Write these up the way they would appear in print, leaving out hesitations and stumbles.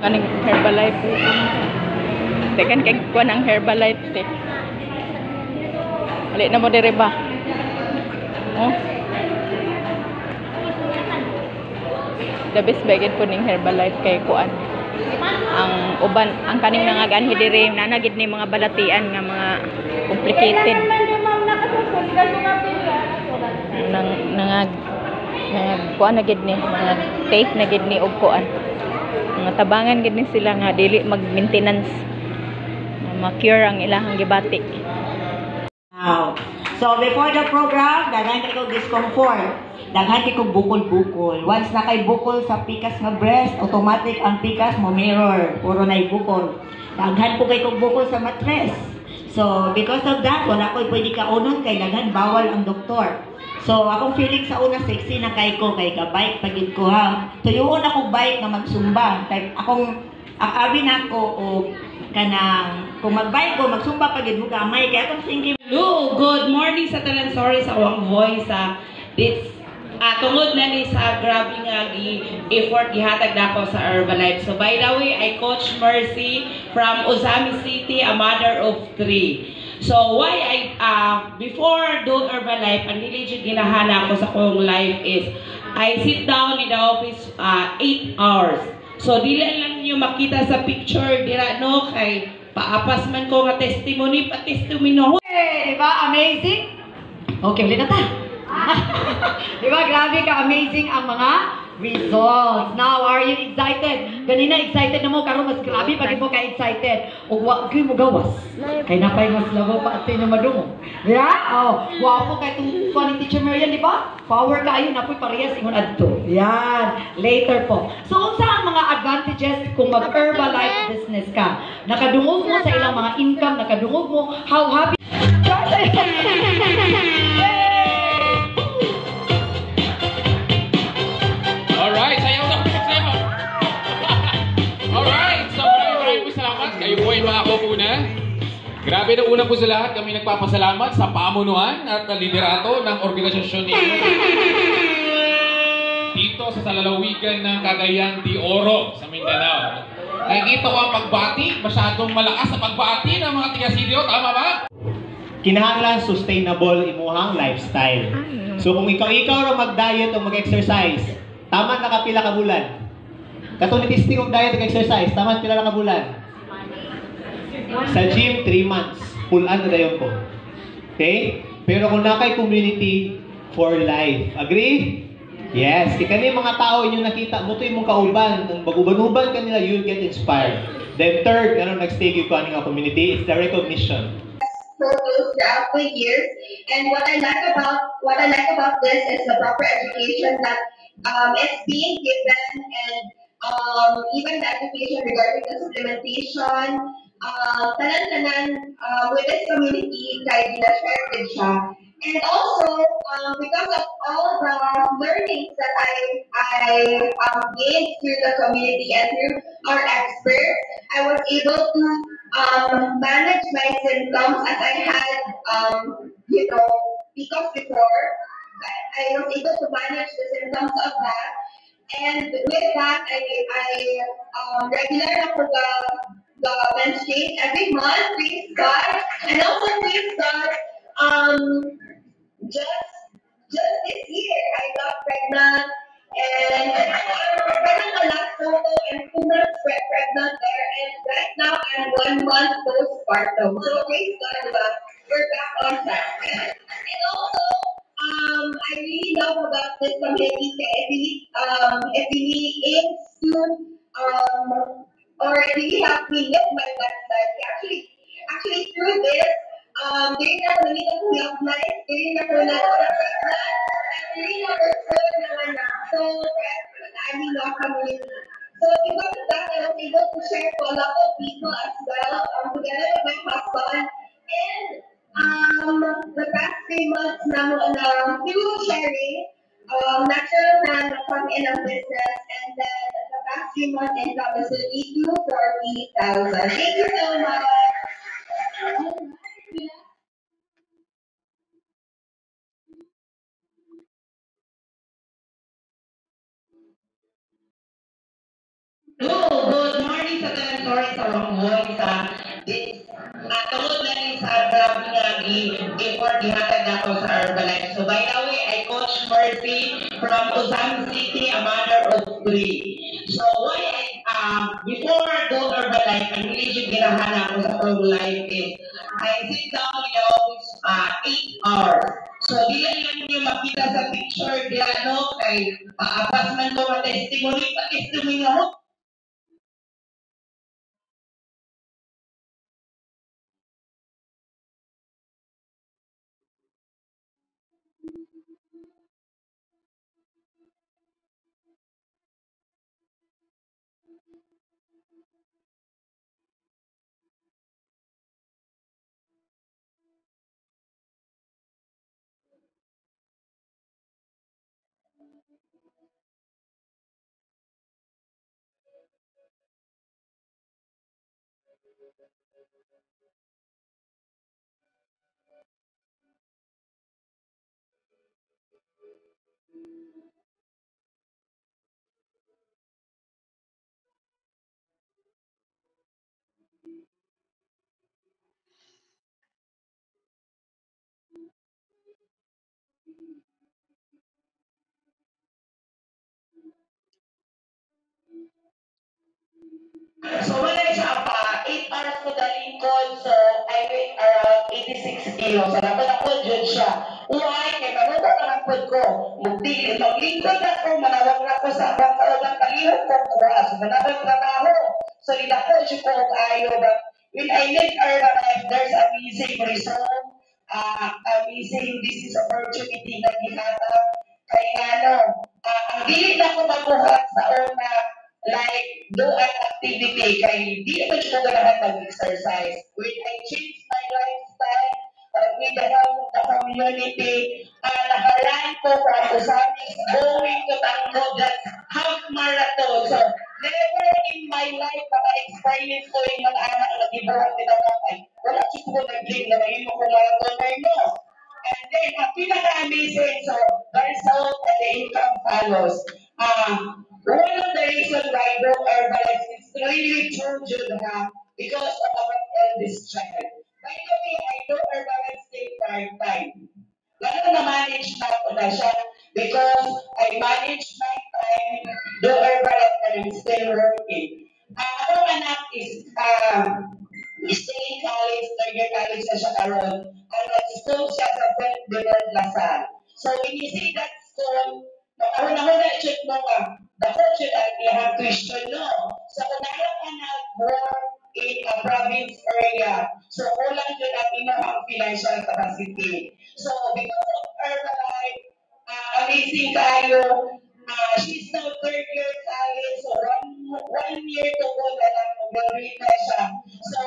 Kaning Herbalife. Tekan kay kuan ang Herbalife te. Ali na mo dire ba? Oh. The best bagid ko ning Herbalife kay kuan. Ang uban ang kaning nangaganhi dire nanagid ni mga balatian nga mga complicated. Nang kuan na gid ni mga take na gid ni og kuan. Mga tabangan gid ni sila nga dili mag-maintenance. Ma-cure ang ilahang gibati. Wow. So before the program, daghan ko discomfort. Daghan ko bukol-bukol. Once na kay bukol sa pikas nga breast, automatic ang pikas mo mirror. Puro na bukol. Daghan ko kay kong bukol sa mattress. So because of that, wala ko pwede kaunon kay daghan bawal ang doktor. So akong feeling sa una sexy na kay ko kay ka-bike pagid ko ha. Tuyuon akong bike nga magsumba. Kay akong abi na ko o kanang kung mag-bike ko magsumba pagid mo gamay kay akong thinking. Hello, good morning sa tanan. Sorry sa awang voice ha. Tungod na ni sa grabe nga effort gihatag nako sa Herbalife. So by the way, I Coach Mercy from Ozami City, a mother of 3. So why before do Herbalife, ang diligent ginahana ko sa kong life is I sit down in the office 8 hours. So dili lang niyo makita sa picture dira no kay paapas man ko nga testimony Hey, diba amazing? Okay, ulit na ta. Diba grabe ka amazing ang mga results. Now, are you excited? Ganina excited na mo, karon mas grabe pag mo ka-excited. O wag mo gawas. Kay napay mas labo pa at na madungo. Yeah? Oh, wapo kay itong funny teacher Marian, di ba? Power kayo na po'y parehas ingon adto. Yan. Later po. So, unsa ang mga advantages kung mag-Herbalife business ka? Nakadungog mo sa ilang mga income, nakadungog mo how happy. Alright, sayaw na po sayaw. Alright, so maraming po salamat. Kayo po ay mga kapuna. Grabe na una po sa lahat, kami nagpapasalamat sa pamunuan at liderato ng organisasyon ninyo. Dito sa salalawigan ng Cagayan de Oro sa Mindanao. Nakikita ko ang pagbati, masyadong malakas sa pagbati ng mga tiga-sidyo, tama ba? Kinahanglan sustainable imuhang lifestyle. So kung ikaw ra mag-diet o mag-exercise, tama na kapila ka bulan. Katong testing og diet ug exercise, tama pila ka bulan. Sa gym 3 months, full na dayon ko. Okay? Pero kung nakay community for life, agree? Yes, kani mga tao inyong nakita mo to imong kauban, ang baguban-uban kanila you'll get inspired. Then third, nag-stay gyud ko aning community, it's the recognition. Photos throughout the years, and what I like about this is the proper education that it's being given, and even the education regarding the supplementation, tanan with this community kay gina-share din siya. And also, because of all the learnings that I gained through the community and through our experts, I was able to manage my symptoms as I had, because before, I was able to manage the symptoms of that. And with that, I regular ako the menstruate every month, praise God. And also praise God, just this year, I got pregnant. And I'm pregnant the last photo and 2 months pregnant there, and right now I'm 1 month postpartum. So praise God, we're back on track. And also, I really love about this community. It really aims to or it really helped me live my best life. Actually through this, during the community of life, during the pregnant. So I mean our community. So because of that, I was able to share to a lot of people as well, together with my husband. And the past 3 months na through sharing, natural na come in ang business, and then the past 3 months income is really to 40,000. Thank you so much. Hello, good morning. kawang voice sa tungod na ni sa grabe nga effort gihatag ako sa Herbalife. So by the way, I coach Mercy from Uzan City, a mother of three. So why before I do Herbalife, ang really yung ginahanap ko sa Herbalife is I sit down in the office 8 hours. So dili lang niyo makita sa picture diya no kay paapas man ko ang testimony mo. So when I siya 8 hours ko na Lincoln, so I weigh around 86 kilos. So dapat ako dyan siya. Uy, kay manuto naman po ko. Magtigil, mag-Lincoln ako, manawag na ako sa abang kaunang kalihok ko kuha. So manawag trabaho. So nila ko, siya ko ayo. But when I live Herbalife, there's amazing result, amazing business opportunity na ginatap. Kaya ang dili na ko mabuhat sa una, like do an activity kay di ito siya ganahan mag-exercise. When I changed my lifestyle with the help of the community, nakaran ko from Usamis going to Tango, that's half marathon. So never in my life naka-experience ko yung mga anak na gibuhat nila kapay. Wala siya ko nag-gym na may mo kung marathoner mo. And then, ang pinaka-amazing, so the result and the income follows. One of the reasons why I broke Herbalife is really true, Judah, because of our eldest child. By the way, I do Herbalife still part-time. Lalo na-manage na ako na siya because I manage my time, do Herbalife, and I'm still working. Ako anak is stay in college, third year college na siya karon. Ang nag-school siya sa St. Bernard Lasal. So when you see that school, nakahuna-huna check mo the culture that you have tuition, no? So kung nalang ka nag-work in a province area, so kulang yun ang imong financial capacity. So because of Herbalife, amazing kayo, she's now third year college, so one year to go na lang, mag-graduate na siya. So,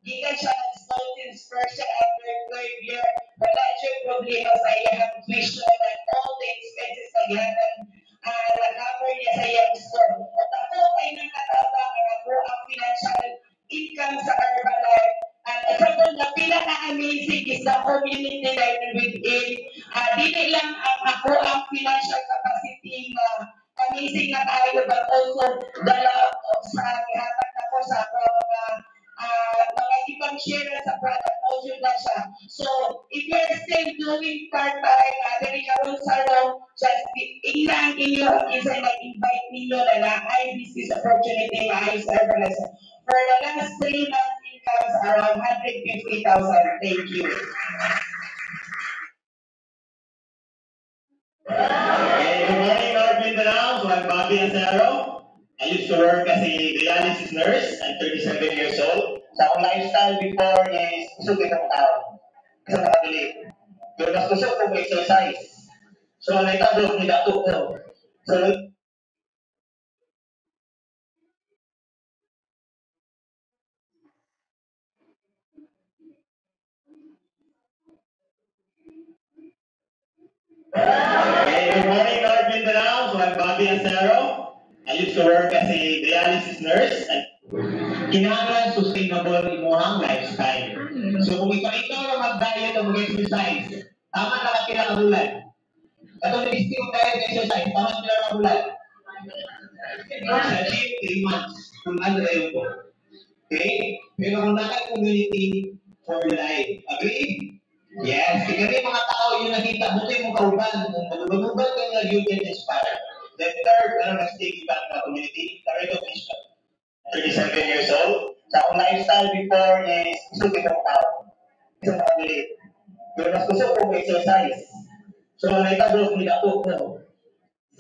gikan siya nag-students first siya after third year, wala siya problema sa iyang tuition and all the expenses na gihatag na-cover niya sa iyang school. At ako ay nakatabang ako ang financial income sa Herbalife. At isa po na pinaka-amazing is the community that within. Dili lang ako ang financial capacity na amazing na tayo, but also the love of sa gihatag ako sa mga ibang share sa product also na siya. So, if you're still doing part-time, dali karon sa room, just ilang inyo ang isa nag-invite ninyo na na business opportunity na ayos Herbalife. For the last 3 months, incomes around 150,000. Thank you. Okay, good morning, North Mindanao. So I'm Bobby Acero. I used to work as a dialysis nurse. I'm 37 years old. Sa akong lifestyle before is kusog itong tao. Kasi nakabilib. Pero mas kusog ko exercise. So ang naitado, nidato ko. So, okay, good morning, North Mindanao. So I'm Bobby Acero. I used to work as a dialysis nurse. Kinahanglan sustainable imuhang lifestyle. So kung ikaw na mag-diet o mag-exercise, tama na ka pila ka bulan. Katong nag-stay yung diet exercise, tama pila ka bulan. Sa gym, 3 months. Kung ano na yun po. Okay? Pero kung community for life. Agree? Yes. Kaya may mga tao yung nakita, buti mong kauban. Kung maluban-luban ka nga, you get inspired. Then third, nag-stay back na community, Pareto Mission. 37 years old. Sa akong lifestyle before is gusto kitang tao. Isang family. Pero mas gusto kong exercise. So, naitagod nila po ko.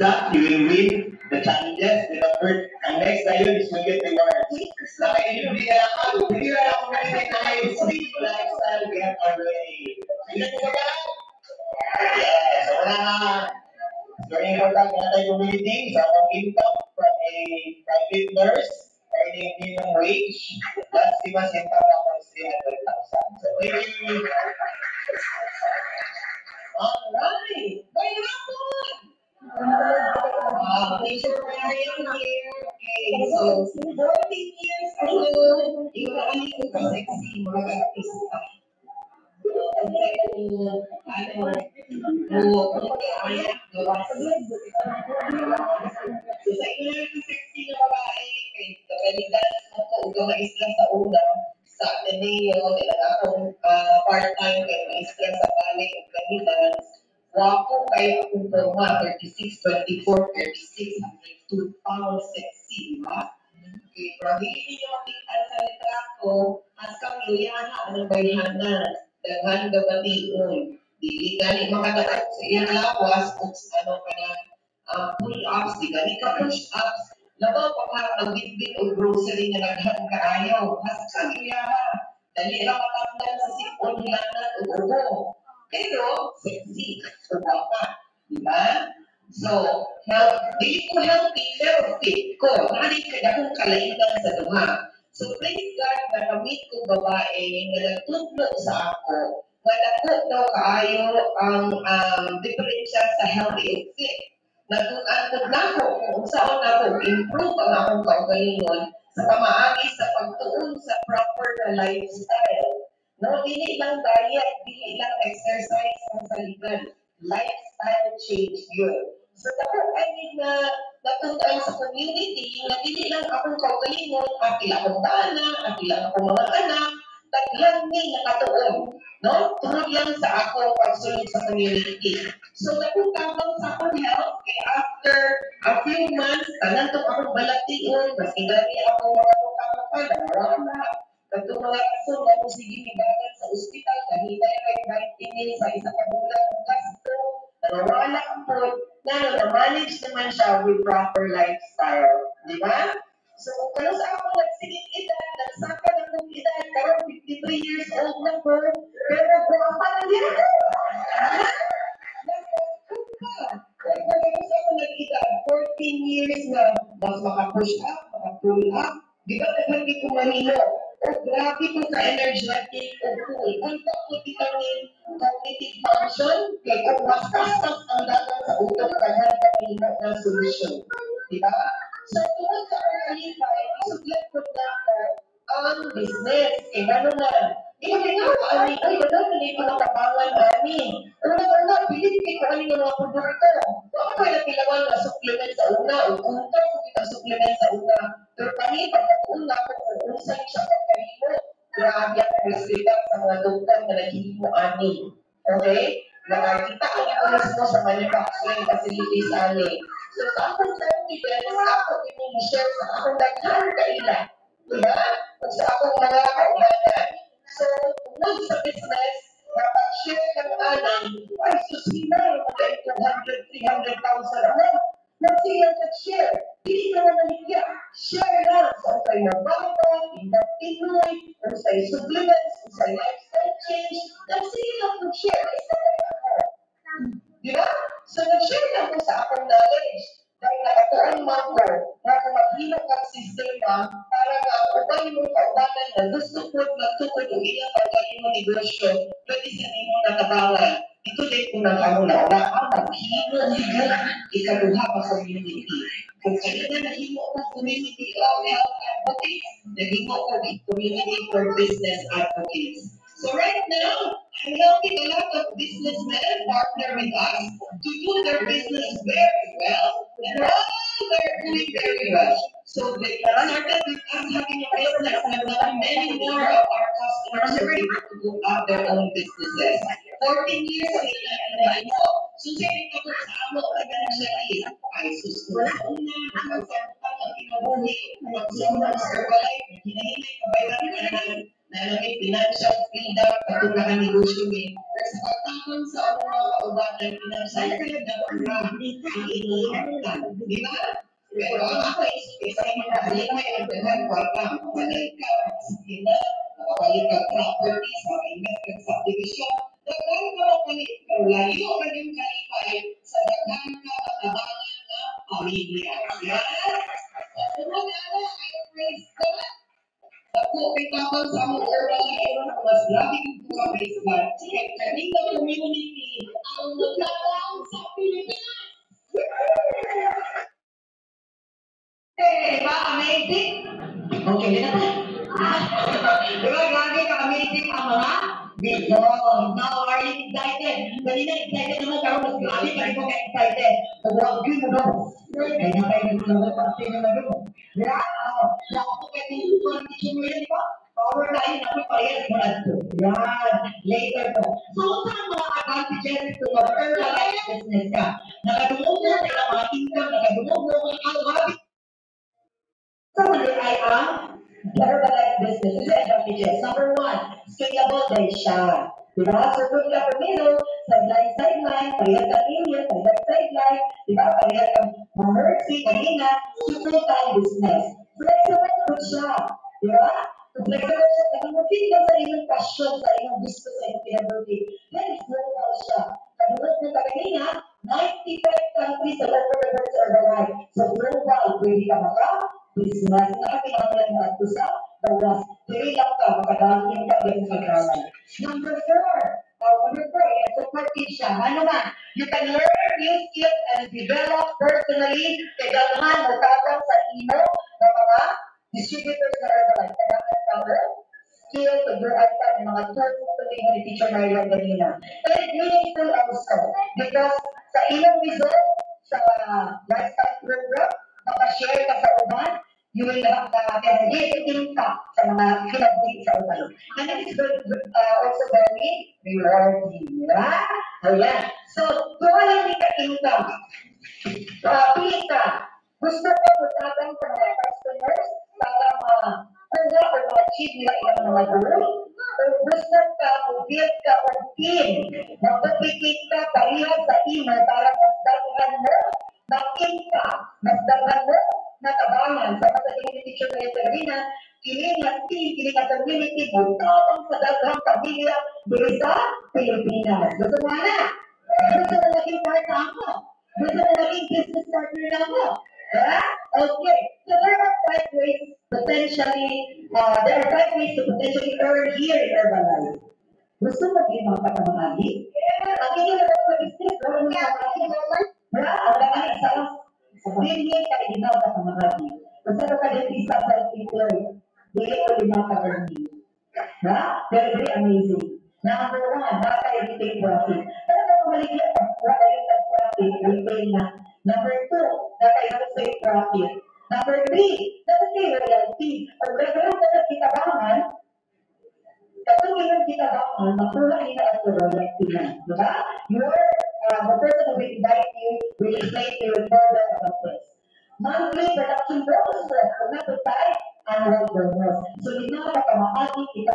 That you will win the challenges, the effort, and next tayo is will get rewards. Nakainubig na ako, hindi na ako tayo, sweet lifestyle, we have already. Hindi ko ba? Yes, so very important na tayo community, sa akong income from a private nurse, earning minimum wage, plus di mas income ako is 300,000. So, thank you. Alright, very good. Thank you for being here. Okay, so 14 years old, you only look sexy, mga artista. Ang second mo, anak, gawas. So sa inyo yung sexy na babae, kay kapalitan mo ko, ugawais lang sa una, sa Ateneo, akong part-time, kay maistra sa Bali, ug kanilang, wapo kay akong forma, 36, 24, 36, 102 pounds, sexy, di ba? Okay, pero hindi niyo makita sa litrato, as kang luyaha, anong bayhanan, daghan gabatiun, dili gani makadakot sa iyang lawas, kung ano ka na, pull-ups, di gani ka push-ups, labaw pa parang nagbitbit o grocery na naghan kaayaw, as kang luyaha, dali lang matablan sa sipon, hilangan o ubo. Pero, sexy, suba ka. Diba? So, dili ko healthy, pero fit ko. Nalit ka na kung kalainan sa duha. So, praise God, nakamit ko babae na nagtutlo sa ako. Nga nagtut daw kaayo ang diferensya sa healthy and fit. Natunan ko na ko kung saan na ko improve ang akong kaugalingon sa pamaagi sa pagtuon sa proper na lifestyle. No, dili lang diet, dili lang exercise ang saligan. Lifestyle change yun. So, I mean, natundaan sa community, na dili lang akong kaugalingon, apil akong bana, apil akong mga anak, taglang ni nakatuon. No? Tungod lang sa akong pagsulod sa community. So, napuntabang sa akong health, kaya after a few months, tanan to akong balatiyon, mas gani akong mga mukha-mukha, nawala. Katong mga rason na kung sige nibagan sa ospital, kanina yung vitamin sa isa ka bulan ng gasto, nawala ang food, na-manage naman siya with proper lifestyle. Di ba? So, kung kano sa ako nagsigit edad, nagsaka na kong edad, karon 53 years old na po, pero kung ang panangyan ko, nag-cook ka. Kaya kung ako nag-edad, 14 years na, mas maka-push up, maka-pull up, di ba naghanggit ko manino? Oh, grabe kung ka-energetic o cool. Ang takot vitamin cognitive function, kaya kung mas kastas ang dagang sa utok, kanya kapilinat ng solusyon. Diba? So, tungkol sa organify, isuglat ko na ang business. Eh, gano'n na. Ani, ay, wala na yung pinatabangan, ani. Una, pilit ko ano yung mga produkto. Baka kaya pilawan na supplement sa una, o kunta ko kita supplement sa una. Pero kani, pagkakuna ko, kung saan siya pagkalimo, grabe ang resita sa mga doktor na naghihimo, ani. Okay? Nakakita ang ikulas mo sa manufacturing facilities, ani. So, sa akong confidence, ako i-share sa akong daghan kaila. Diba? Sa akong mga kaumanan. So, kung sa business, napag-share ng anay, ay susina yung mga 200,000, 300,000 a month. Nagsiyan nag-share. Hindi ka na naligya. Share lang sa ukay na bangko, ibang Pinoy, kung sa'y supplements, kung sa'y lifestyle change. Nagsiyan lang nag-share. Isa na ako. Diba? So, nag-share lang ko sa akong knowledge. Dahil nakatuon mo ko, na kung maghilok ang sistema, para nga upay mo kaubanan na gusto ko magtukod o ilang pagkain mo negosyo, pwede sa inyo natabangan. Ito din kung nang na maghilo nila, ikaluha pa sa community. Kung kanina nahimo ko community of health advocates, nahimo ko community for business advocates. So right now, I'm helping a lot of businessmen partner with us to do their business very well. And they're doing very well. So they started with us having a business, and now many more of our customers are able to go out their own businesses. 14 years later, and I know. So saying ko sa amo, agad siya ay susunod na, ang kinabuhi, magsunod sa Herbalife, hinahinay, kabayaran na may financial freedom, katulad ng negosyo may. Pero sa pagtakon sa mga kaubagan, financial freedom, ang iniingat. Di ba? Pero ako is sa mga kalimay ang pinagkuha ka, mabalik ka, sige na, nakabalik ka properties, maka-invest ka sa subdivision, daghan ka makalit ka, layo ka din kalipay sa daghan ka matabangan na pamilya. Yan? Kung ano, I praise God. Ako, pitapon sa mga Herbalife, mas grabe kong mga praise God. Kaya kanina community, ang naglalang sa Pilipinas. Diba? Amazing? Okay, yun na. Diba? Grabe ka amazing ang mga videos. Now, are you excited? Kanina excited naman, pero mas grabe ka rin ko ka-excited. Sobrang view mo ba? Kaya na kayo nagsulong pa kasi naman yun. Diba? Ako po kayo yung teaching mo yun, di ba? Power tayo na may parehas mo nato. Yan. Later po. So, saan mga advantages to mag-Herbalife business ka? Nakadungog mo sa ilang mga income, nakadungog mo ang habit. So, ay ang Herbalife business. Ito yung advantages. Number one, scalable din siya. Diba? So, kung ka pumilo, sideline, parehas ka email, sideline, diba? Parehas ka Mercy, kanina, full-time business. Flexible po siya. Diba? So, flexible siya. Kung mag-fit ka sa inyong passion, sa inyong gusto, sa inyong pinag-working, then flexible siya. Katulad mo ka kanina, 95 countries sa Herbalife Herbalife. So, global, pwede ka maka-business. Nakakilala na ito sa bawas. Pwede lang ka, makadangin ka, ganyan sa kalan. Number four, yes, supportive siya. Ano man, you can learn new skills and develop personally. Kailangan magtatang sa email ng mga distributors na Herbalife. Kailangan ka skill to grow at ng mga tools to be ni Teacher Marian kanina. And meaningful also because sa ilang result sa lifestyle program, makashare ka sa uban, you will have generate impact sa mga kinabit sa uban. And it is also very rewarding. Diba? Ayan. So, kung alam ka income, pili ka. Gusto ko magtatang sa mga customers para kuha o ma-achieve nila ilang mga goal. Kung gusto ka, mag-build ka o team, mag-duplicate ka parehas sa email para mas daghan mo ng impact, mas daghan mo na tabangan sa mga teacher na yung karina, kini nga team, kini nga community, butotong sa daghang pamilya dito sa Pilipinas. Gusto mo na? Gusto mo naging part na ako? Gusto mo naging business partner na ako? Yeah? Okay. So there are 5 ways to potentially earn here in Herbalife. Gusto mo din mga katamahagi? Ang inyo na sa business, wala mo sa katamahagi. Wala, ang laman isa lang. Sabihin niya ka inaw katamahagi. Basta ka dentista sa employee, dili ko lima ka-earning. Very amazing. Number 1, naka-retain profit. Pero kung maligyan ka, naka-retain profit, retain na. Number 2, naka-retain profit. Number 3, naka-retain royalty. Pag nagkaroon ka ng kitabangan, kapag mayroon kitabangan, makuha nila ang royalty na. Diba? The person who will invite you will explain to you further about this. Monthly production bonus, kung nato tayo, annual bonus. So, hindi na makamakati, kita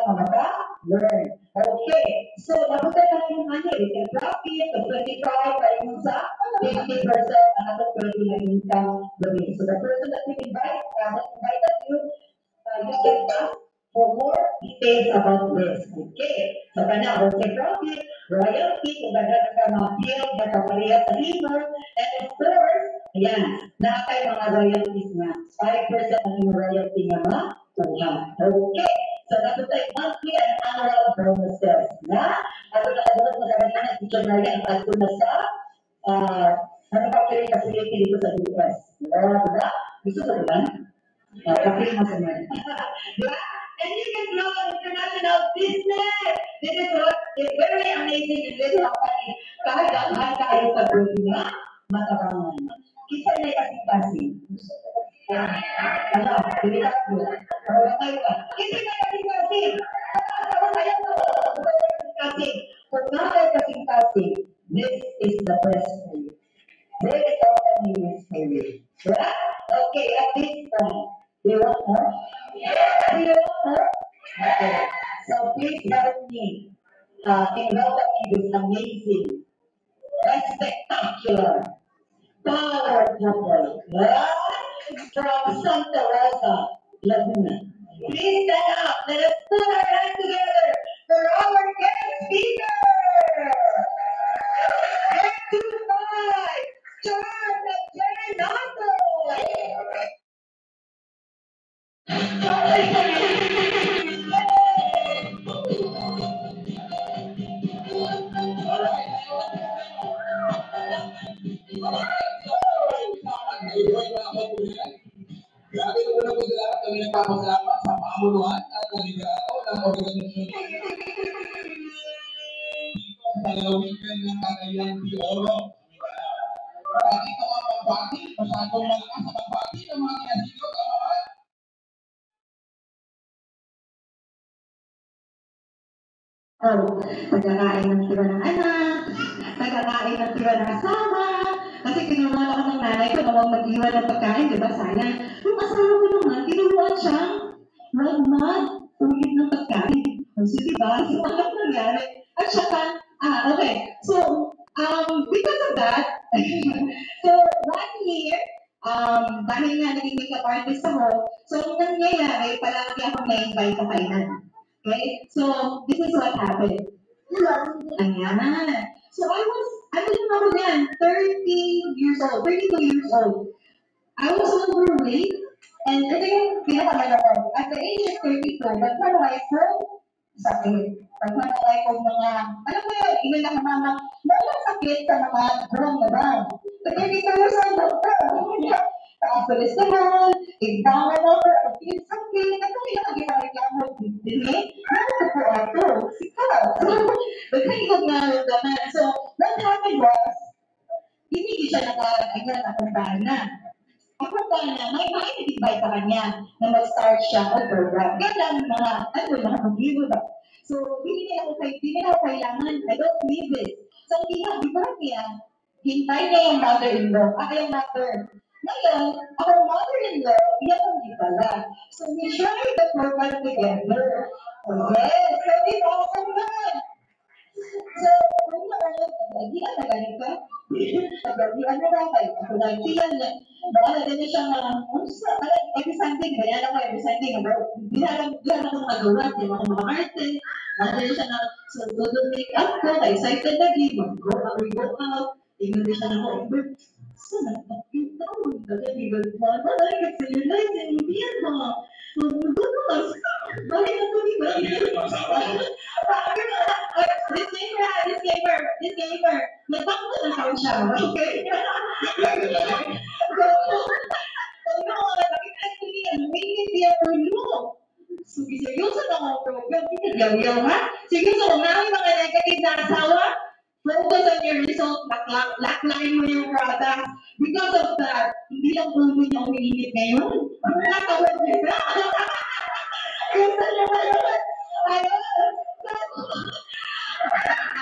learn. Okay. So, nabutan na yung retail profit, to 25, tayo mo sa 50%, another 20 na income gawin. So, the person that we invited you, you can ask for more details about this. Okay. So, kana, okay profit, royalty, kung gano'n ka mga field na kapariya sa email, and of course, ayan, nakakay mga royalties na 5% ang yung royalty nga makuha. Okay. So, natutay monthly and annual bonuses. Ano na magaganda si John Maria ang ato na sa manufacturing facility dito sa US. Diba? Gusto ko diba? Kapil mo sa mga. Diba? And you can grow an international business. This is what is very amazing in this company. Kahit ang kayo sa group na matabangan. Kita na yung kasi please help me in welcoming this amazing, spectacular, power couple from Santa Rosa, Laguna. Please stand up. Let us put our hands together for our guest speaker. Get to five, John Fernando. Ayun mga kapulisan. Grabe na una po sa lahat kami nagpapasalamat sa pamunuan at liderato ng organisasyon sa lalawigan ng Cagayan de Oro. At ito ang pagbati, masyadong malakas sa pagbati ng mga kinasiglo at mga Pagkakain ng tira ng anak, pagkakain ng tira ng asawa, kasi kinuha ako ng nanay ko namang mag-iwan ng pagkain, di ba? Sayang. Yung asawa ko naman, kinuha siyang ulit ng pagkain. So, di ba? So, ano nangyari? At saka, okay. So, because of that, so, 1 year, dahil nga naging makeup artist ako, so, ang nangyayari, palagi akong na-invite sa kainan. Okay? So, this is what happened. Ayan. So, ano yung ako yan? 32 years old. I was overweight, and ito yung pinakamala ko. At the age of 32, nagkaroon ko sakit. Nagkaroon ko mga, alam mo yun, ilan ang mga, walang sakit sa mga drone na ba? At 32 years old, ang cholesterol, igbangan ako, ang sakit, ano yung ginagawa mo, dili? Ano po ako? Sikat. Nagkaroon nga naman. So, what happened was, hindi siya nakapuntahan na. Ako pa na, may invite sa kanya na mag-start siya o program. Yan lang mga pag-ibo ba? So, hindi na ako kailangan, I don't need this. So, before niya, hintay niya yung mother-in-law, yung mother. Ngayon, ako mother-in-law, yan ang di pala. So, we share the program together. Yes, so di ba ako naman? So, lagi na galing ka? Lagi na kayo? Ako lagi yan. Baka na din siya every Sunday, ganyan ako every Sunday. Hindi na ako magawa, hindi ako makakarte. Baka din siya so, make up ko, excited lagi, mag-go out, tingnan din siya na ako, so, nakakita ko, hindi ko kasi yun lang, hindi yan mo. Bakit ako di ba? Disclaimer. Nagpako na ako siya. Okay? Hindi ako so, seryoso na ako program. Yaw-yaw ha? Seryoso, kung namin mga negative na asawa, focus on your result, laklakin mo yung product. Because of that, hindi lang puno niya umiinit ngayon. Nakatawad niya na. Gusto niya ba yun? Ayun.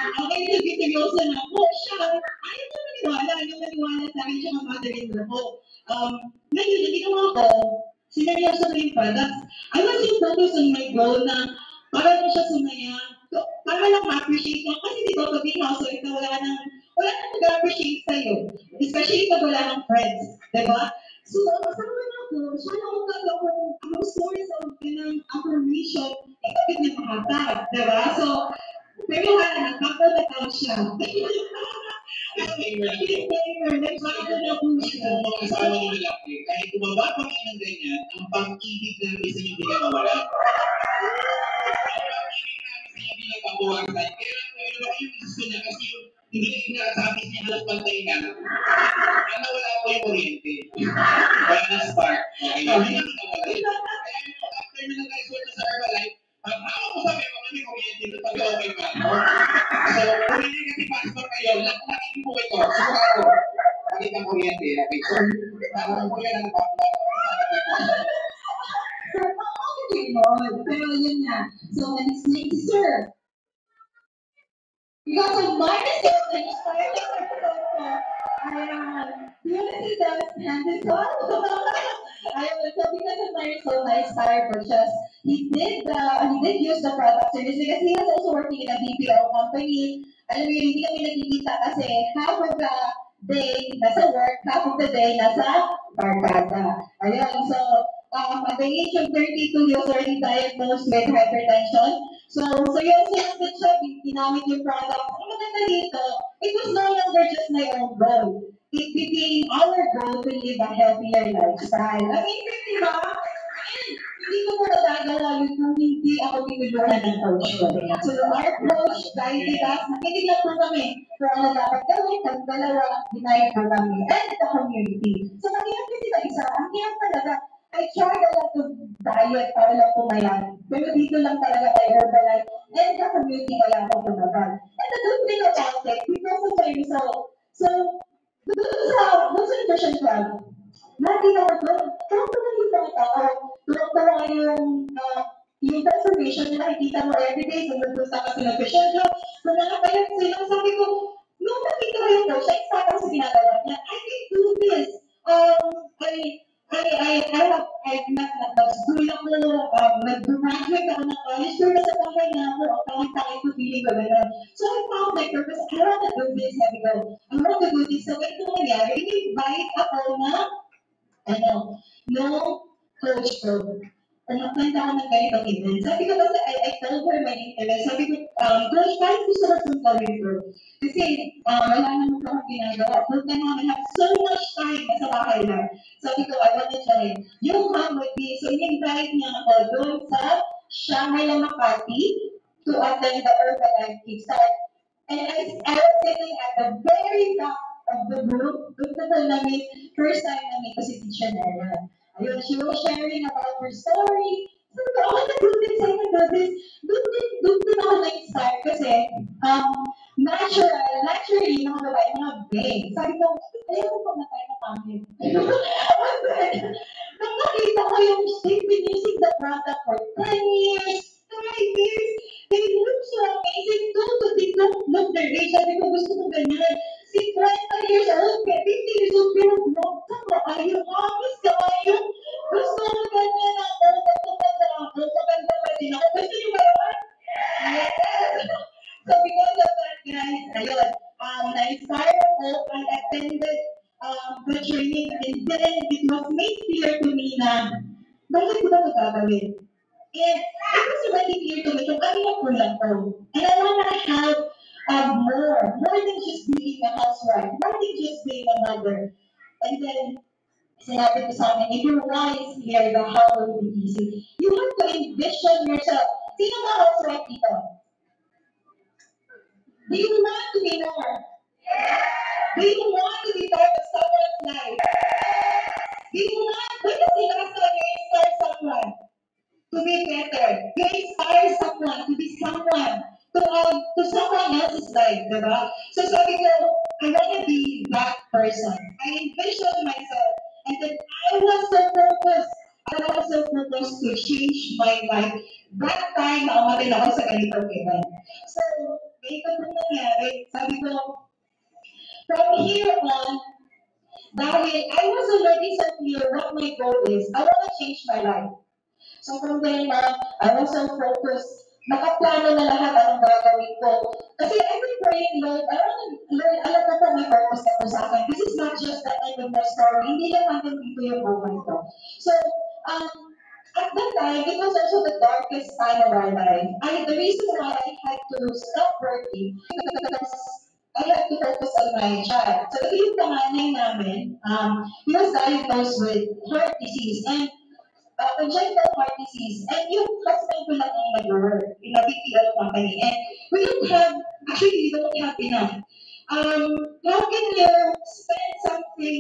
Okay, sige, seryoso na po siya. Ayaw niya maniwala sa akin siya ng mother-in-law ko. Ngayon, naginawa ko, sineryoso ko yung products. I was yung focus on my goal na para na siya sumaya. Para lang ma-appreciate mo. Kasi di ba, pag in-household ka, wala nang mag-appreciate sa'yo. Especially pag wala ng friends. Diba? So, kasama na ako, siya na ako source of affirmation, ikapit na makatag. Diba? So, pero nagpapal na tao siya. Disclaimer, nagpapal na po siya. Kung mga asawa ng lalaki, kahit bumaba pa kayo ng ganyan, ang pang-ibig na isa yung hindi na mawala. Ang pang-ibig na isa yung hindi na pambawasan. Kaya lang ba yung gusto niya kasi yung hindi na inasabi niya halos pantay na. Ang nawala po yung kuryente. Kaya na-spark. Okay, yun yung nawala. Kaya yung after na nag-resort sa Herbalife, ang hawak ko sabi ko, may kuryente na pag-okay pa. So, kung hindi kasi pastor kayo, laking po ito. Sigurado. Bakit ang kuryente? Okay, so, parang po yan ang So, okay, Lord. Pero yun nga. So, and it's nice to serve. Because of my mistake, and inspired by my photo, I unity does hand this on. So because of my result, I inspired purchase. He did use the product service because he was also working in a BPO company. Alam mo yun, hindi kami nagkikita kasi half of the day nasa work, half of the day nasa barkada. Ayun, so at the age of 32, he was already diagnosed with hypertension. So yun, since siya, ginamit yung product. Ang maganda dito, it was no longer just my own goal. It became our goal to live a healthier lifestyle. Amazing, di ba? And hindi ko po nagagawa yun kung hindi ako tinulungan ng coach ko. So our coach guided us, nakinig lang po kami kung ano dapat gawin, kung dalawa, denied po kami, and the community. So mahirap kasi sa isa, ang hirap talaga. I tried a lot of diet para lang pumayat. Pero dito lang talaga kay Herbalife and the community kaya ako tumagal. And the good thing about it, because of my result, so doon sa nutrition club, nakita ko doon, tuwang-tuwa yung mga tao, tuwang-tuwa yung transformation na nakikita mo everyday, so nagpunta ka sa nutrition club, so nakapayat sila, sabi ko, nung nakita ko yung coach, ay sa sa ginagawa niya, I can do this. I've met na school ako, nag-graduate ako ng college, pero nasa bahay na ako, pangit-pangit ko feeling ko gano'n. So I found my purpose, I want to do this, sabi ko, I want to do this. So ganito nangyari, in-invite ako na ano, no coach ko. Nag-attend ako ng ganitong event. Sabi ko kasi, I told her my interest. Sabi ko, coach, kahit gusto ko itong gawin ko. Kasi, wala naman ko akong ginagawa. Full time ako, I have so much time nasa bahay lang. Sabi ko, I want to join. Yung come with me. So, in-invite niya ako doon sa Shangri-La Makati to attend the Herbalife Kickstart. And I was sitting at the very top of the group. Doon na namin, first time namin ko si Teacher Nera. Ayun, she was sharing about her story. Sabi ko, oh, I can do this, I can do this. Doon ako na-inspire kasi, um, naturally, mga babae, mga bae. Sabi ko, ayaw ko pamatay na pangit. Nung nakita ko yung they've been using the product for 10 years, 5 years, they look so amazing. They don't look their age. Sabi ko, gusto ko ganyan. Si 20 years old, 50 years old, pero bukta mo, ayaw, amis ka, ayaw. Gusto ko ganyan ako, magpapanda ako, maganda pa din ako. Gusto niyo ba yun? Yes! So because of that, guys, ayun, na-inspire ako, I attended the training, and then it was made clear to me na, bakit ko ba ito gagawin? And it was already clear to me kung ano yung kulang ko. And I wanna have more than just being a housewife, more than just being a mother. And then, sinabi ko sa akin, if your why is clear, the how will be easy. You have to envision yourself. Sino ba housewife dito? Do you want to be more? Do you want to be part of someone's life? Do you want, when was the last time you inspired someone to be better? You inspire someone to be someone, to someone else's life, diba? So sabi ko, I want to be that person. I envisioned myself, and then I was so focused. I was so focused to change my life. That time, naumatin ako sa ganitong event. So, ganito po nangyari. Sabi ko, from here on, dahil I was already so clear what my goal is, I want to change my life. So from then on, I was so focused. Nakaplano na lahat anong gagawin ko. Kasi I've been praying, Lord, I want to learn, alam ko po may purpose na po sa akin. This is not just the end of my story. Hindi lang hanggang dito yung buhay ko. So, um, at that time, it was also the darkest time of our life. The reason why I had to stop working because I had to focus on my child. So, ito yung panganay namin. He was diagnosed with heart disease. And congenital heart disease. And yung husband ko lang ang nag-work in a BPO company. And we don't have, actually, we don't have enough. How can you spend something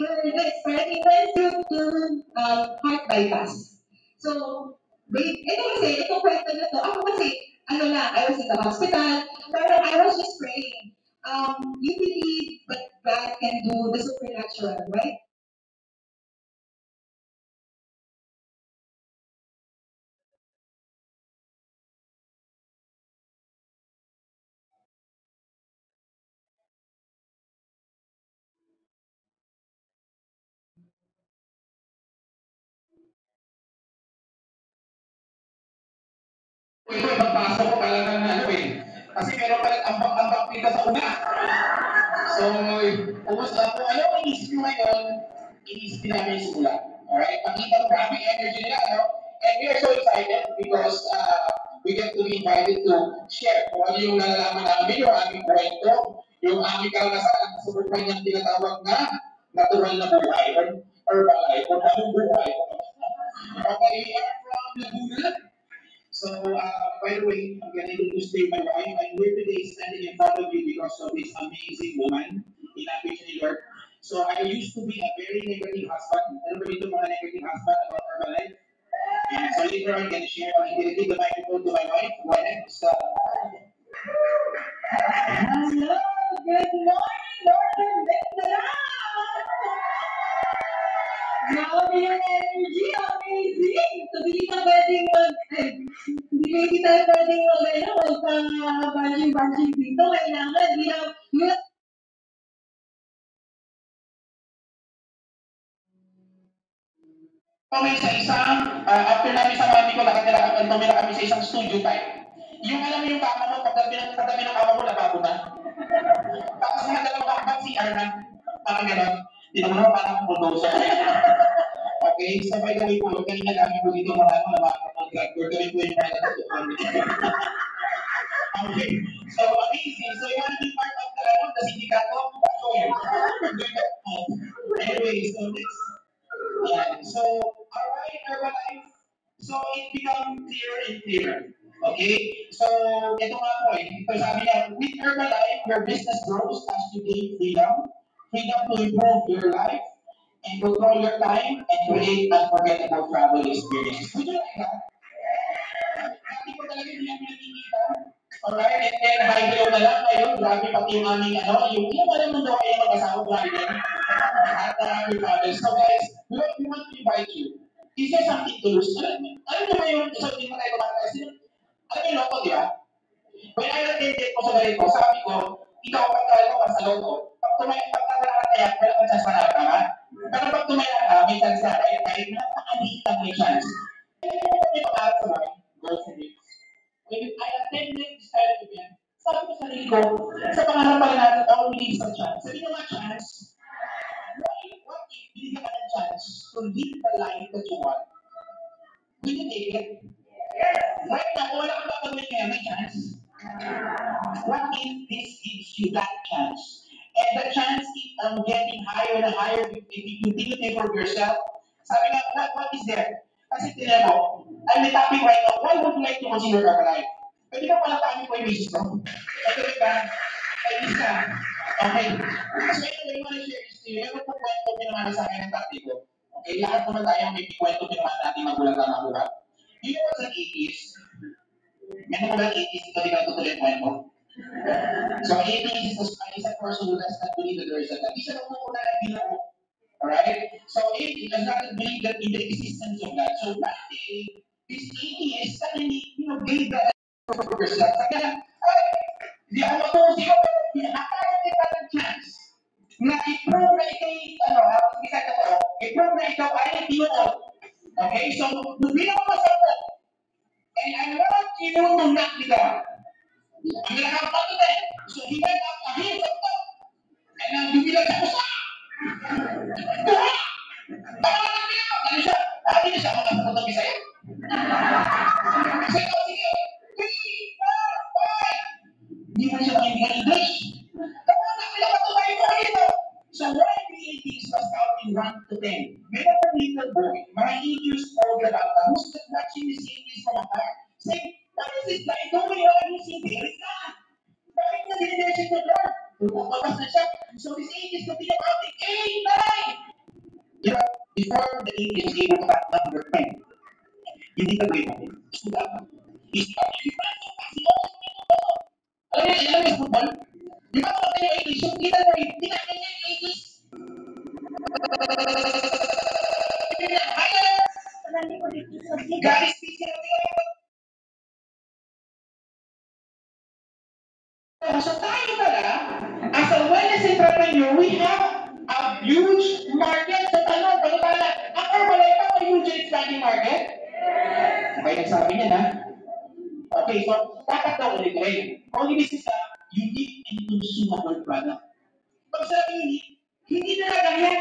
for this? Parang he went through to heart bypass. So, ito kasi, itong kwento na to, ako kasi, ano na, I was in the hospital, parang I was just praying. You believe that God can do the supernatural, right? Ito, magpasok ko talagang ano eh. Kasi meron pa ambak-ambak dito sa una. So, ubos na po. Ano ang inisip nyo ngayon? Inisip namin yung simula. Alright? Pakita mo grabe energy nila, ano? And we are so excited because we get to be invited to share kung ano yung nalalaman namin, yung aming kwento, yung aming karanasan sa buhay ng tinatawag na natural na buhay or Herbalife or bagong buhay. Okay, we are from Laguna. So, by the way, I'm going to introduce to you my wife. I'm here today standing in front of you because of this amazing woman in Beach, New York. So, I used to be a very negative husband. Ano ba ito mga negative husband about Herbalife? And so later I'm going to share, I'm going to give the microphone to my wife. Go ahead. So, Hello, good morning, Northern Mindanao! Grabe yung energy, amazing! So, hindi ka pwedeng hindi tayo pwedeng magpa-bungee dito. Kailangan, kami sa isang, after namin sa mami ko, tumira kami sa isang studio type. Yung alam mo yung kama mo, pagdabi ng kama mo, lababo na. Tapos mga dalawang bakbak si Arman, parang gano'n. Hindi naman ako parang bulldozer. Okay, so by the way po, kanina kami po dito mga grad kami po yung mga natutuan. Okay, so amazing. So you want to be part of the sindikato? So, anyway, so next. Yeah. So, alright, Herbalife. So, it become clearer and clearer. Okay? So, ito nga po eh. Ito sabi niya, with Herbalife, your business grows as you gain freedom. Freedom to improve your life and control your time and create unforgettable travel experiences. Would you like that? Hindi ko talaga hindi namin nakikita. Alright, and then by hello na lang ngayon, grabe pati yung aming yung alam mo daw kayo mag-asawa grabe din. At with others. So guys, we want to invite you. Is there something to lose? Alam mo ba yung isang hindi mo tayo kasi alam mo yung loko, di ba? When I attended ko sa ganito, sabi ko, ikaw pagkalo ka sa loko, pagkawala ka kaya, wala ka chance na ha? Pero pag tumaya ka, may chance na kaya kahit napakaliit lang may chance. Kaya mo ba may pangarap sa mga girlfriend? When I attended this kind of event, sabi ko sa sarili ko, sa pangarap pala natin, all we need is a chance. Sabi nga chance, what if binigyan ka ng chance to live the life that you want? Will you take it? Right now, kung wala kang gagawin kaya may chance. What if this gives you that chance? And the chance keeps getting higher and higher if you continue to improve yourself. Sabi nga, what is there? Kasi tinan mo, I'm the topic right now, why would you like to consider Herbalife? Pwede ka pala tayo po yung basis mo. Okay ba? Ay, isa. Okay. So, ito yung mga share is to you. Meron po kwento pinamana sa akin ng tatay ko. Okay, lahat naman tayo may kwento pinamana natin magulang na magulang. You know what's an 80s? Meron ko ba 80s? Ito di ka tutuloy yung kwento. So, 80s is a person who does not believe that there is a God. Di siya nung na ginako. Alright? So, 80 does not believe that in the existence of God. So, one day, this 80 suddenly, gave the for yourself. Sabi na, ay, di ako matusin ko, nakakaroon kita ng chance na i-prove na ikaw, i-prove na ikaw ay tinuod. Okay? So, bilang mo sa po, and I want you to knock the door. Ang nakapatutin. So, he went up a hill of top, and ang dumilang sa kusa. Tuha! Baka na niya! Ano siya? Hindi na siya makapunta sa'yo. So, sige, 3, 4, 5. Hindi mo siya nakinig English. Kapag nakilapatuloy mo dito. So, why the 80s was counting 1 to 10? Meron a little boy, mga 8 years old na bata, who's just watching the series from afar, saying, what is this guy doing? How can you see there is God? Bakit niya dinideshin to Lord? Lumabas na siya. So, this 80s continue counting 8, 9. You know, before the 80s able to count number 10, hindi ka gawin mo. Isuda ka. Isuda ka. Alam mo yung football? Di ba kung kayo 80s, yung kita mo rin, tinakay niya yung 80s. God is speaking of you. So tayo pala, as a wellness entrepreneur, we have a huge market. So tanong, pala, ang Herbalife pa may huge expanding market? Okay, nagsabi niya na. Okay, so dapat daw ulit. Only this is a unique and consumable product. Pag sabi unique, hindi talaga yan.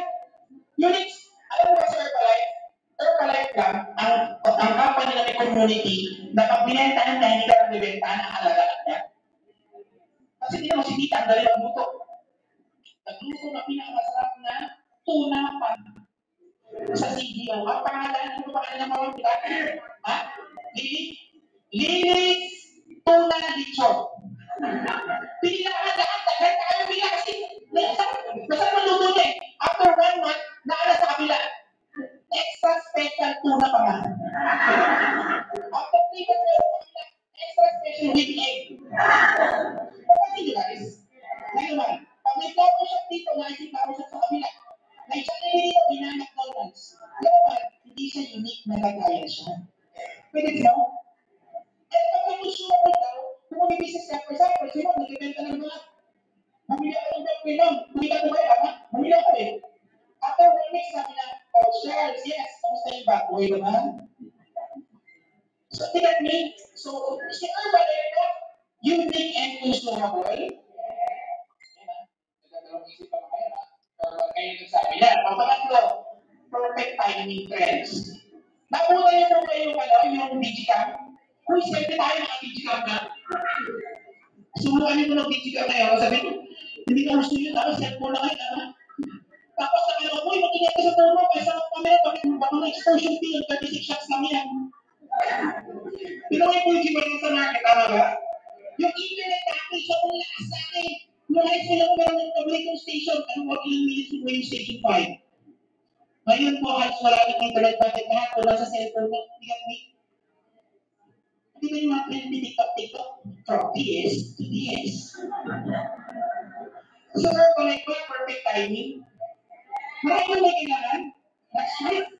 Unique, alam mo ba sa Herbalife? Herbalife lang, ang company na may community, na pag binentahan ka, hindi ka lang bibentahan ang halaga niya. Kasi hindi naman si Tita ang dali magluto. Nagluto na pinakamasarap na tuna pa sa CDO. Ang pangalan, ano pa kanya mga pila? Ha? Lilis tuna lechon. Pinilaan lahat, dahil tayo pila kasi masarap maluto niya eh. After 1 month, naala sa kabila. Extra special tuna pa nga. After 3 months, naala sa kabila. Extra special with egg. Kapatid nyo guys, ngayon naman, pag may coffee shop dito, nakikita ko siya sa kabila. May Jollibee dito, may McDonald's. Ngayon naman, hindi siya unique na kagaya siya. Pwede daw? Eh, pag may consumable daw, kung may business ka, for example, sino, nagbibenta ng mga, bumili ako ng Pilon, bumili ako ba yan, ha? Bumili ako eh. After 1 week, sabi na, oh, shares, yes, kamusta yung back? Okay naman. So, tingnan me. So, si Herbalife, unique and consumable. Nagdadalawang isip pa kayo, ha? Pero kayo nagsabi yan. O, pangatlo, perfect timing trends. Nakuha niyo po kayo yung Digicam. Uy, siyempre tayo mga Digicam na. Subukan niyo po ng Digicam na yun. Sabi ko, hindi ka gusto yun, tapos cellphone na kayo, ha? Tapos sabi ko, uy, mag-ingat ka sa tono, kaysa ng camera, baka na-exposure field, 36 shots lang yan. Pinuwi po yung giveaway sa market, tama ba? Yung internet package, so kung lakas sa akin, yung high school ako meron ng public station, ano, ilang minutes po yung station 5. Ngayon po, halos wala ng internet packet, lahat po nasa cellphone mo, tigat me. Hindi ba yung mga trending TikTok? From PS to PS. So, Herbalife po, perfect timing. Marami may kailangan. That's right.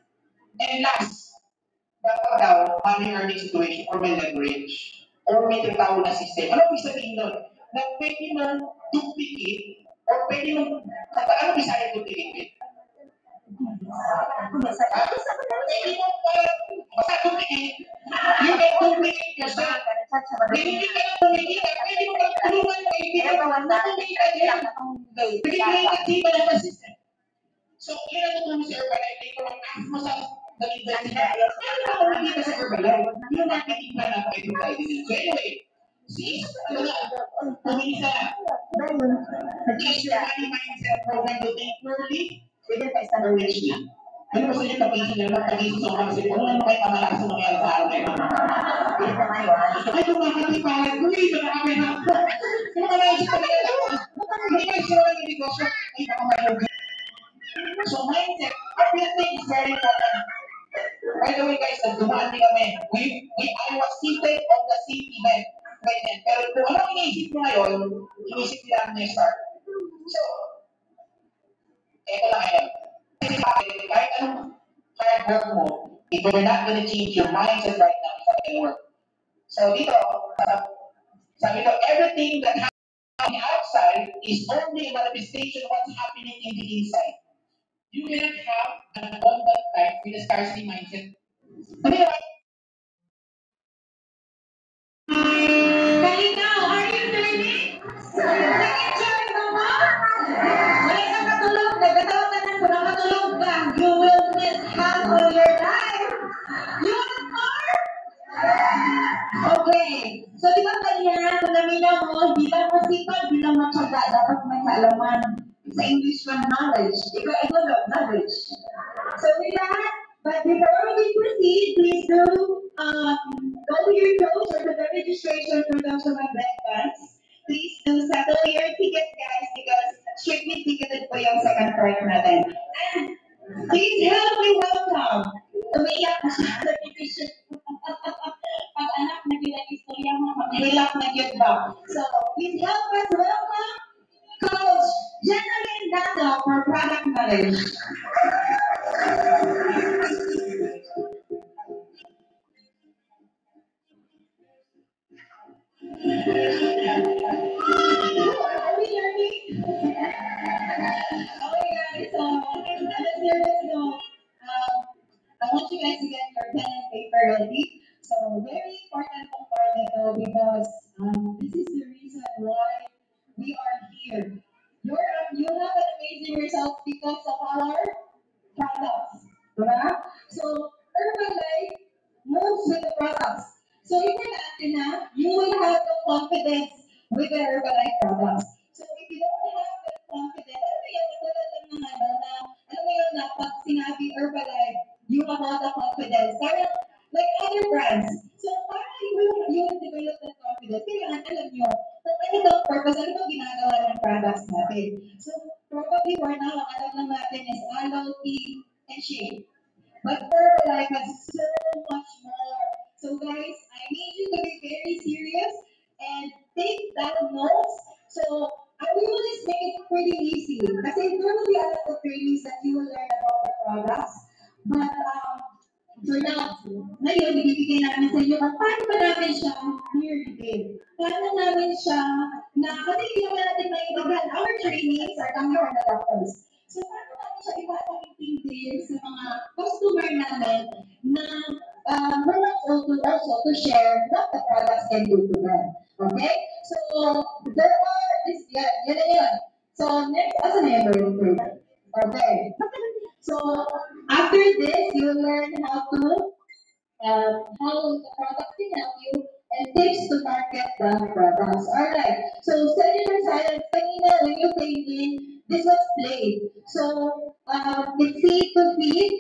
And last, dapat daw, money earning situation or may leverage or may tinatawag na system. Ano ibig sabihin nun? Na pwede mong duplicate or pwede mong, ano bisaya duplicate? Pwede mong basta duplicate. You can duplicate yourself. Hindi ka lang duplicate. Pwede mong tulungan mo kaibigan na duplicate din. Duplicate at di ba naman system? So, yun ang tutulong sa Herbalife. Ikaw ang ask mo sa dalitan niya. Ano na kung nakita sa Herbalife? Yung nakitigla na ako ito tayo din. So, anyway, see, pumili sa Teach Your Money Mindset Program to think purely or richly. Ano ba sa inyo pagising nyo? Pagising sa mga kasi, ano naman kayo pamalakas sa mga sa araw ngayon? Ay, kumakati pa. Uy, baka kami na. Yung mga naisip pa nila. Hindi kayo sila ng negosyo. Ay, baka may so mindset, everything is very important. By the way guys, nagdumaan din kami. I was seated on the same event. Ganyan. Pero kung anong iniisip mo ngayon, iniisip nila ang start. So, eto lang ngayon. Kasi kahit anong hard work mo, if you're not gonna change your mindset right now, it's not gonna work. So dito, sabi ko, everything that happens outside is only a manifestation of what's happening in the inside. You cannot have an abundant life with a scarcity mindset. Kalinaw, are you learning? Nag-enjoy ka ba? Wala ka katulog, nagkataon ka na kung nakatulog ka. You will miss half of your life. You want more? Okay. So, di ba kanina, kung naminaw mo, hindi lang masipag, hindi lang matyaga, dapat may kaalaman. Sa English man, knowledge. Ikaw lang, knowledge. So, with that, but before we proceed, please do go to your coach or to the registration for those who have breakfast. Please do settle your tickets, guys, because strictly ticketed po yung second part natin. And please help me welcome. Umiiyak na siya sa division. Pag anak na bilang istorya mo, maghilak na yun ba? So, please help us welcome Coach Jeneline Dando for product knowledge. Are we learning? Okay guys, so on a serious note, I want you guys to get your pen and paper ready. So very important tong part na to because this is the reason why we are here. You have an amazing result because of our products. Diba? So, Herbalife moves with the products. So, importante na you will have the confidence with the Herbalife products. So, if you don't have that confidence, alam mo yun, katulad lang ng ano, na, alam mo yun, na pag sinabi Herbalife, you have all the confidence. Parang, like other brands. So, para you will develop that confidence, kailangan alam nyo kung ano bang purpose, ano bang ginagawa ng products natin. So, probably for now, ang alam lang natin is aloe, tea, and shea. But Herbalife has so much more. So guys, I need you to be very serious and take down notes. So I will just make it pretty easy. Kasi there will be a lot of trainings that you will learn about the products. But for now, ngayon, bibigyan namin sa inyo kung paano ba namin siya nire-regain. Paano namin siya kasi hindi naman natin maibagan. Our trainings are coming from the doctors. So, paano namin siya ipapangintindi sa mga customer namin na we're not also to share what the products can do to them. Okay? So, there are yun na yun. So, next, asan na yung okay. So, after this, you learn how the product can help you and tips to market the products. Alright, so cellular science, kanina when you came in, this was played. So, it's safe to feed.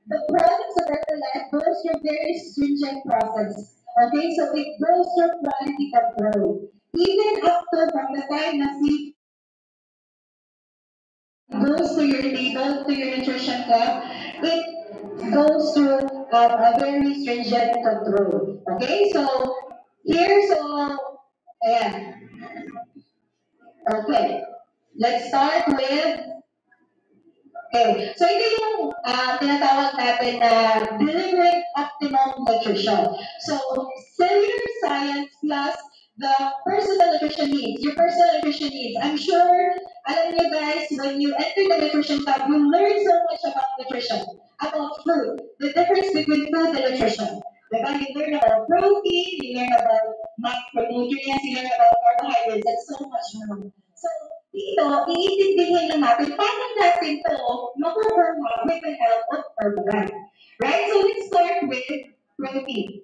The products of Herbalife goes through very stringent process. Okay, so it goes through quality control. Even after from the time na seed goes to your table, to your nutrition cup, it goes through a very stringent control. Okay, so here, ayan. Okay, let's start with, okay, so ito yung tinatawag natin na delivering optimum nutrition. So, cellular science plus the personal nutrition needs, your personal nutrition needs. I'm sure, alam niyo guys, when you enter the nutrition club, you learn so much about nutrition, about food, the difference between food and nutrition. Diba? You learn about protein, you learn about micronutrients, you learn about carbohydrates, and so much more. So, dito, iintindihin lang natin paano natin ito makuha with the help of Herbalife. Right? So, let's start with protein.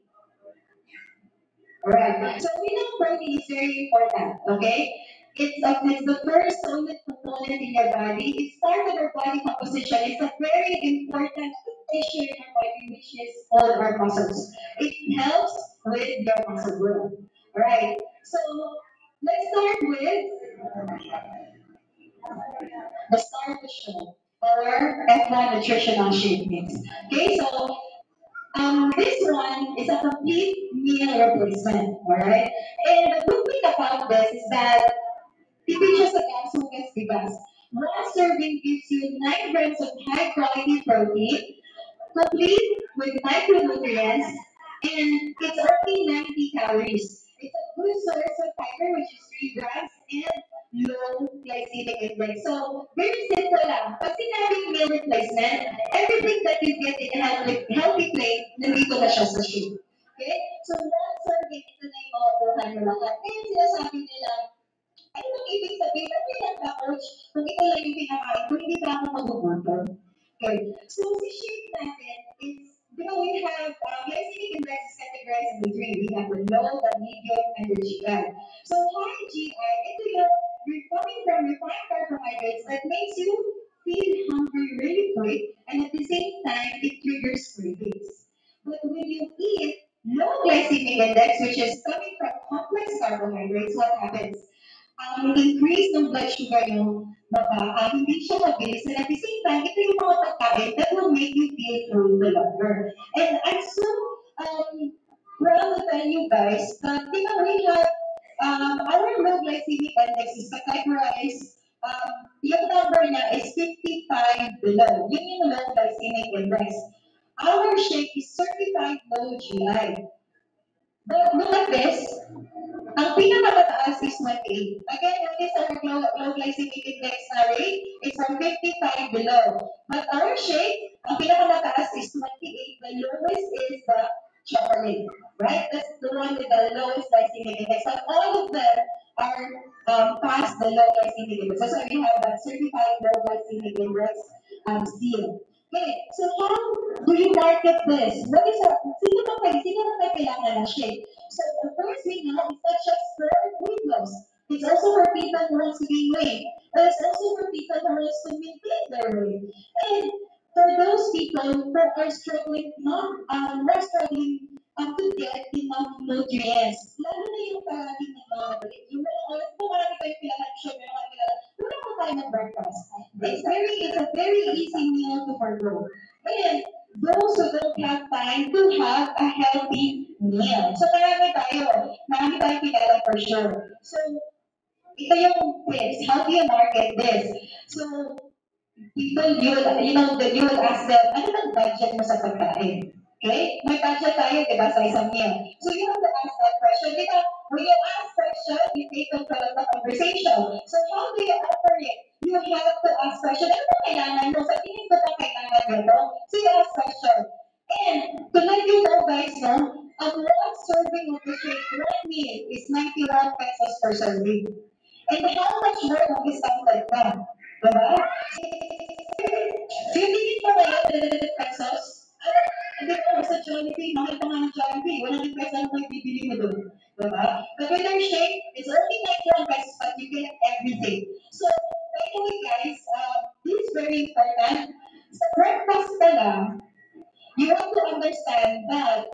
Alright. So, we know protein is very important. Okay? It's the first solid component in your body. It's part of our body composition. It's a very important tissue in our body, which is all our muscles. It helps with your muscle growth. Alright. So, let's start with the start of the show, or F1 nutritional shake mix. Okay, so this one is a complete meal replacement, alright? And the good thing about this is that it sa capsules bigas. One serving gives you 9 grams of high quality protein, complete with micronutrients, and it's only 90 calories. It's a good source of fiber, which is 3 grams, and low glycemic index. So, very simple lang. Pag sinabing meal replacement, everything that you get in a healthy plate, nandito na siya sa shake. Okay? So, one serving, ito na yung makukuha nyo lahat. Kaya sinasabi nila, ano bang ibig sabihin? Ano yan ka, coach? Kung ito lang yung pinakain ko, hindi pa ako magugutom. Okay. So, the shake natin is, we have glycemic index is categorized into 3. We have the low, the medium, and the GI. So, high GI, ito yung coming from refined carbohydrates that makes you feel hungry really quick, and at the same time, it triggers cravings. But when you eat low glycemic index, which is coming from complex carbohydrates, what happens? Increase ng blood sugar yung hindi siya mabilis. And at the same time, ito yung mga pagkain that will make you feel full the longer. And I'm so proud to tell you guys that we have our low glycemic index is categorized. Yung number niya is 55 below. Yun yung low glycemic index. Our shake is certified low GI. But look at this. Ang pinakamataas is 28. Again, what is our low glycemic index na rate? It's from 55 below. But our shake, ang pinakamataas is 28. The lowest is the chocolate, right? That's the one with the lowest glycemic index. But all of them are past the low glycemic index. That's why we have that certified low glycemic index seal. Okay, so how do you market this? What is our, sino ba may kailangan ng shake? So the first we know is not just for weight loss. It's also for people who wants to gain weight. But it's also for people who wants to maintain their weight. And for those people who are struggling, not struggling to get enough nutrients. Lalo na yung parating ng mga balik. Yung mga oras po, marami tayong kailangan sugar, marami kailangan. Wala po tayo ng breakfast. It's a very easy meal to forgo. And those who don't have time to have a healthy meal. So marami tayo kilala for sure. So, ito yung tips. How do you market this? So, people, you will ask them, ano bang budget mo sa pagkain? Okay? May budget tayo, di ba, sa isang meal. So you have to ask that question. Because when you ask question, you take them from the conversation. So how do you offer it? You have to ask question. Ano ba kailangan mo? Sa tingin ko ba kailangan nito? So you ask question. And to let you know, guys, no, one serving of the cake, one meal is 91 pesos per serving. And how much more of this stuff like that? Diba? Bibigyan pa kayo 100 pesos? Hindi ko sa Jollibee, mahal pa nga ng Jollibee. 100 pesos ang may bibili mo doon. Diba? But with our shake, it's only 91 pesos but you get everything. So, by the way guys, this is very important. Sa breakfast ka lang, you have to understand that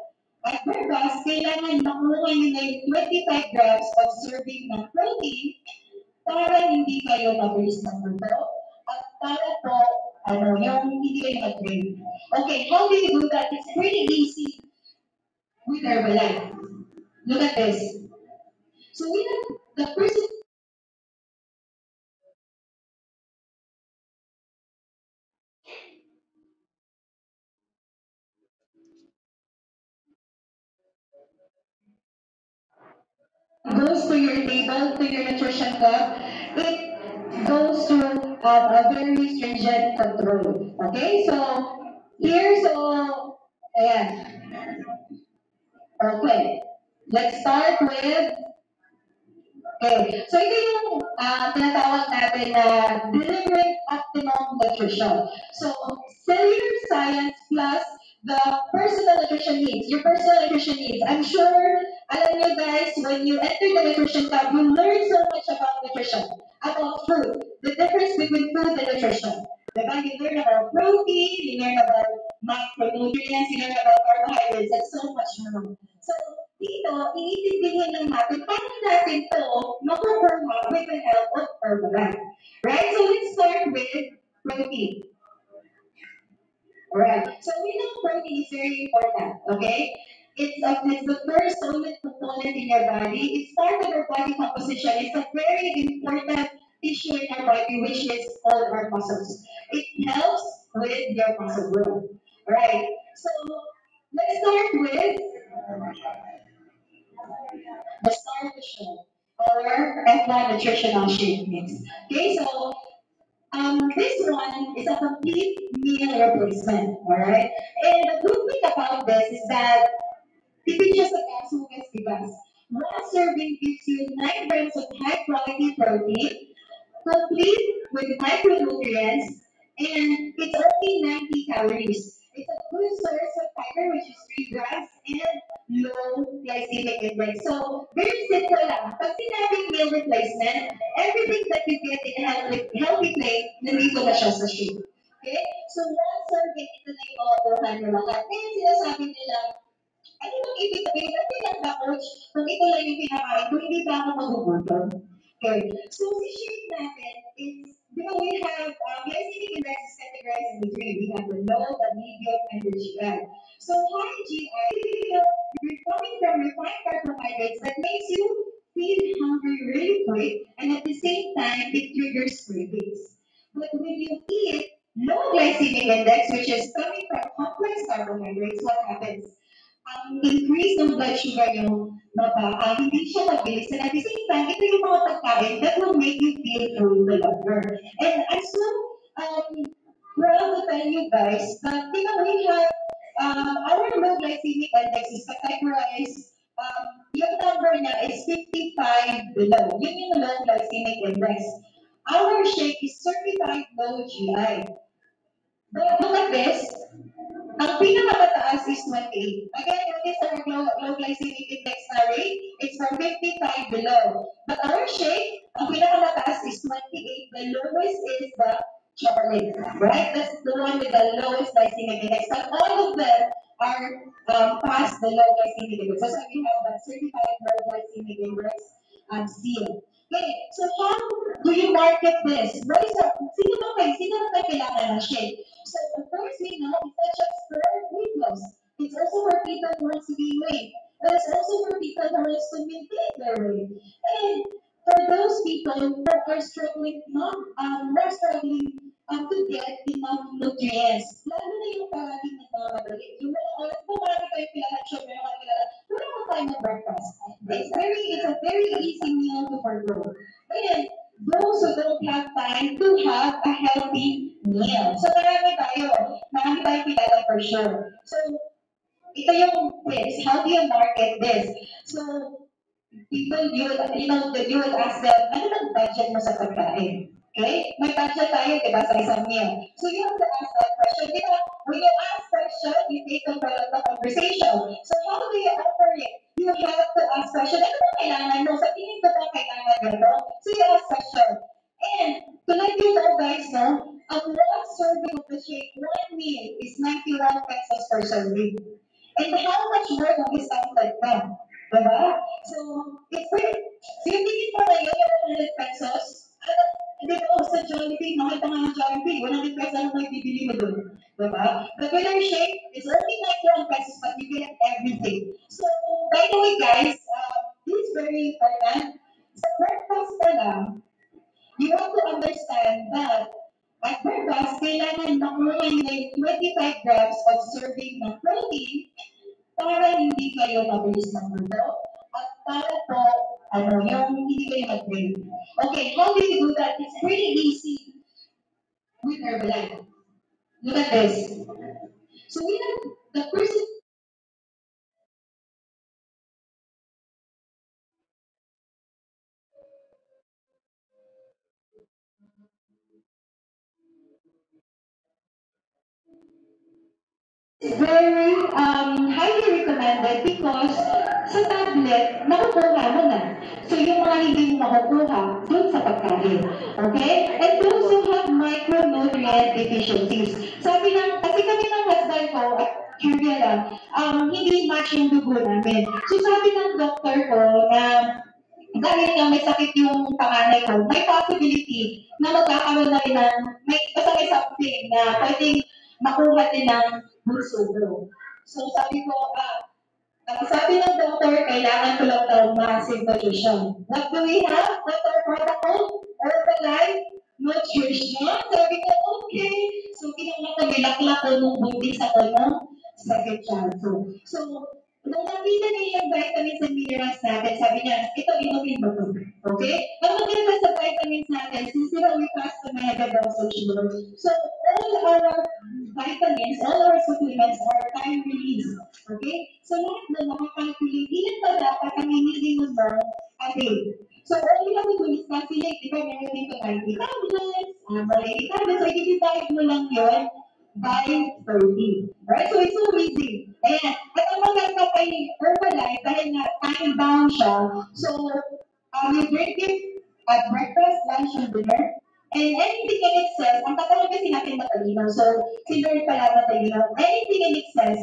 at breakfast, kailangan makuha nyo na yung 25 grams of serving ng protein para hindi kayo mag-waste ng buto at para po, yung hindi kayo mag-crave. Okay, how do you do that? It's pretty easy with Herbalife. Look at this. So we have the first goes to your table, to your nutrition cup. It goes to a very stringent control. Okay, so here, so, ayan. Okay, let's start with okay. So ito yung tinatawag natin na delivering optimum nutrition. So cellular science plus the personal nutrition needs, your personal nutrition needs. I'm sure, alam niyo guys, when you enter the nutrition tab, you learn so much about nutrition, about food, the difference between food and nutrition. Diba? You learn about protein, you learn about macronutrients, you learn about carbohydrates, and so much more. So, dito, iintindihin lang natin paano natin to makukurma with the help of Herbalife. Right? So, let's start with protein. Alright. So, we know protein is very important. Okay? It's the first solid component in your body. It's part of your body composition. It's a very important tissue in our body, which is all our muscles. It helps with your muscle growth. Alright. So, let's start with the Star Vision or F1 Nutritional Shake Mix. Okay, so this one is a complete meal replacement. Alright? And the good thing about this is that it just a capsule bigas. One serving gives you 9 grams of high quality protein, complete with micronutrients, and it's only 90 calories. It's a good source of fiber, which is 3 grams, and low glycemic index. So, very simple lang. Pag sinabing meal replacement, everything that you get in a healthy plate, nandito na siya sa shake. Okay? So, one serving, ito na yung autohan nyo lahat. Ngayon sinasabi nila, ano bang ibig sabihin? Ano lang ba, coach? Kung ito lang yung kinakain ko, hindi ba ako magugutom? Okay. So, si shake natin is, we have glycemic index is categorized into three. We have the low, the medium, and the GI. So, high GI, you're coming from refined carbohydrates that makes you feel hungry really quick, and at the same time, it triggers cravings. But when you eat low glycemic index, which is coming from complex carbohydrates, what happens? Increase ng blood sugar yung hindi siya mabilis. And at the same time, ito yung mga pagkain that will make you feel full the longer. And I'm so proud to tell you guys that we have our low glycemic index is categorized, yung number niya is 55 below. Yun yung low glycemic index. Our shake is certified low GI. But look at this. Ang pinakamataas is 28. Again, notice our low glycemic index na rate, it's from 55 below. But our shake, ang pinakamataas is 28. The lowest is the chocolate, right? That's the one with the lowest glycemic index. But all of them are past the low glycemic index. That's why we have that certified low glycemic index seal. Okay, so how do you market this? What is the, sino ba kailangan ng shake? So of course we know it's not just for weight loss. It's also for people who wants to gain weight. And it's also for people who wants to maintain their weight. And for those people who are struggling, not struggling to get enough nutrients. Lalo na yung parating nagmamadali. Yung mga oras po, marami kayo pinaka-show, meron kayo kilala, wala mo time ng breakfast. It's a very easy meal to forgo. And those who don't have time to have a healthy meal. So marami tayo kilala for sure. So, ito yung tips. How do you market this? So, people, you will ask them, ano bang budget mo sa pagkain? Okay? May budget tayo, di ba, sa isang meal. So you have to ask that question. Di ba, when you ask question, you take them for the conversation. So how do you offer it? You have to ask question. Ano ba kailangan mo? Sa tingin ko ba kailangan nito? So you ask question. And to let you know guys, no, one serving of the shake, one meal is 91 pesos per serving. And how much more kung discounted ka? Diba? So, it's pretty, so yung tingin mo ngayon, yung 100 pesos, di ba, sa Jollibee, nakita nga ng Jollibee, 100 pesos ang may bibili mo doon. Diba? The winner shake is only 91 pesos, but you get everything. So, by the way, guys, this is very important. Sa breakfast na lang, you have to understand that at breakfast, kailangan makuha nila yung 25 grams of serving ng protein para hindi kayo mabilis ng buto at para po, yung hindi kayo mag-break. Okay, how do you do that? It's pretty easy with Herbalife. Look at this. So we have the first very highly recommended because sa tablet, nakukuha mo na. So yung mga hindi mo makukuha, doon sa pagkain. Okay? And those who have micronutrient deficiencies. Sabi ng, kasi kami ng husband ko, at trivia lang, hindi match yung dugo namin. So sabi ng doktor ko na dahil nga may sakit yung panganay ko, may possibility na magkakaroon na rin ng, basta may something na pwedeng makuha din ng bunso ko. So sabi ko, sabi ng doctor, kailangan ko lang daw massive nutrition. What do we have? What's our protocol? Herbalife Nutrition. Sabi ko, okay. So kinang nilakla ko nung buntis ako ng second child. So nung nakita niya yung vitamins and minerals natin, sabi niya, ito, inumin mo to. Okay? Ang maganda sa vitamins natin, since we pass the mega dosage load, so all our vitamins, all our supplements are time release. Okay? So lahat na makakalculate, ilan pa dapat ang hinihingi mo a day. So all you have to do is calculate, di ba, meron dito 90 tablets, 80 tablets, so i-divide mo lang yun by 30. Right? So it's so easy. Ayan. At ang maganda kay Herbalife, dahil nga time-bound siya, so you drink it at breakfast, lunch, and dinner. And anything in excess, ang katawan kasi natin matalino, so si Lord pala matalino, anything in excess,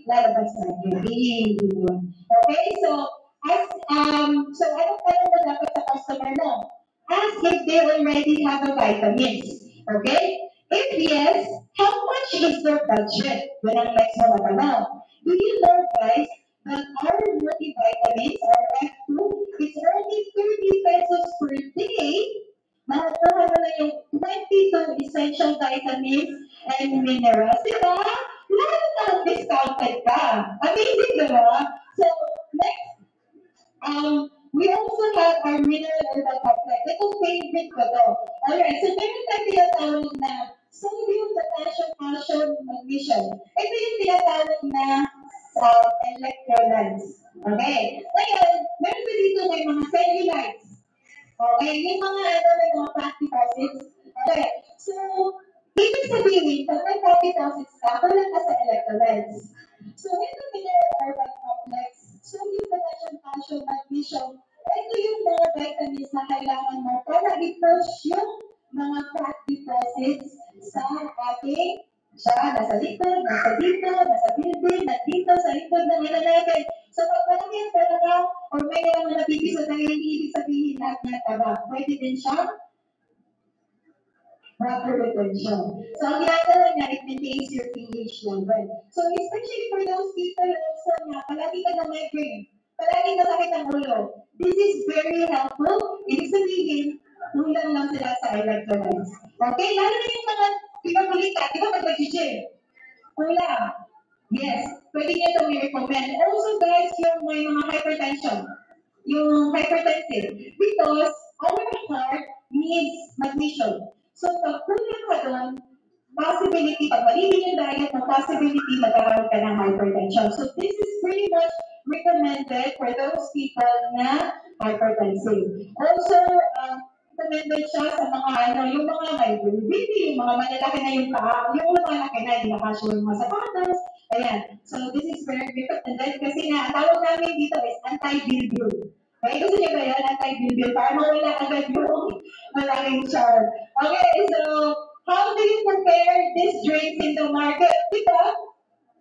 lalabas natin. Okay? So, so anong tanong mo dapat sa customer mo? Ask if they already have a vitamins. Okay? If yes, how much is their budget? When ang next mo matanong. Do you know, guys, that our multivitamins or F2 is only 30 pesos per day? Makukuha mo na yung 22 essential vitamins and minerals. Diba? Lahat na discounted ka. Amazing, diba? So, next, we also have our mineral herbal complex. Ito favorite ko to. Alright, so meron tayo tinatawag na sodium potassium, calcium, magnesium. Ito yung tinatawag na electrolytes. Okay? Ngayon, meron pa dito may mga cellulites. Okay? Yung mga may mga fat deposits. Okay. So, ibig sabihin, pag may fat deposits ka, kulang ka sa electrolytes. So, ito mineral carbon complex, sodium, potassium, calcium, magnesium, ito yung mga vitamins na kailangan mo para i-push yung mga fat deposits sa ating nasa likod, nasa dito, nasa building, nandito, sa likod ng ano natin. So, pag malaki ang talaga, or may mga nabibiso na hindi ibig sabihin lahat ng taba, pwede din siya proper retention. So, ang ginagawa niya, it maintains your pH level. So, especially for those people also na palagi ka na migraine, palagi masakit ang ulo. This is very helpful. Ibig sabihin, kulang lang sila sa electrolytes. Okay? Lalo na yung mga pinapulita, di ba pag nag-gym? Kulang. Yes, pwede niya itong i-recommend. Also guys, yung may mga hypertension, yung hypertensive, because our heart needs magnesium. So, pag kulang ka doon, possibility, pag malimin yung diet, na possibility magkakaroon ka ng hypertension. So, this is pretty much recommended for those people na hypertensive. Also, recommended siya sa mga yung mga may baby, yung mga malalaki na yung paa, yung malalaki na yung nakasya yung mga sapatos. Ayan. So, this is very recommended kasi nga, tawag namin dito is anti-bilbil. Okay, gusto niyo ba yan? Anti-bilbil. Para mawala agad yung malaking char. Okay, so, how do you compare these drinks in the market? Diba?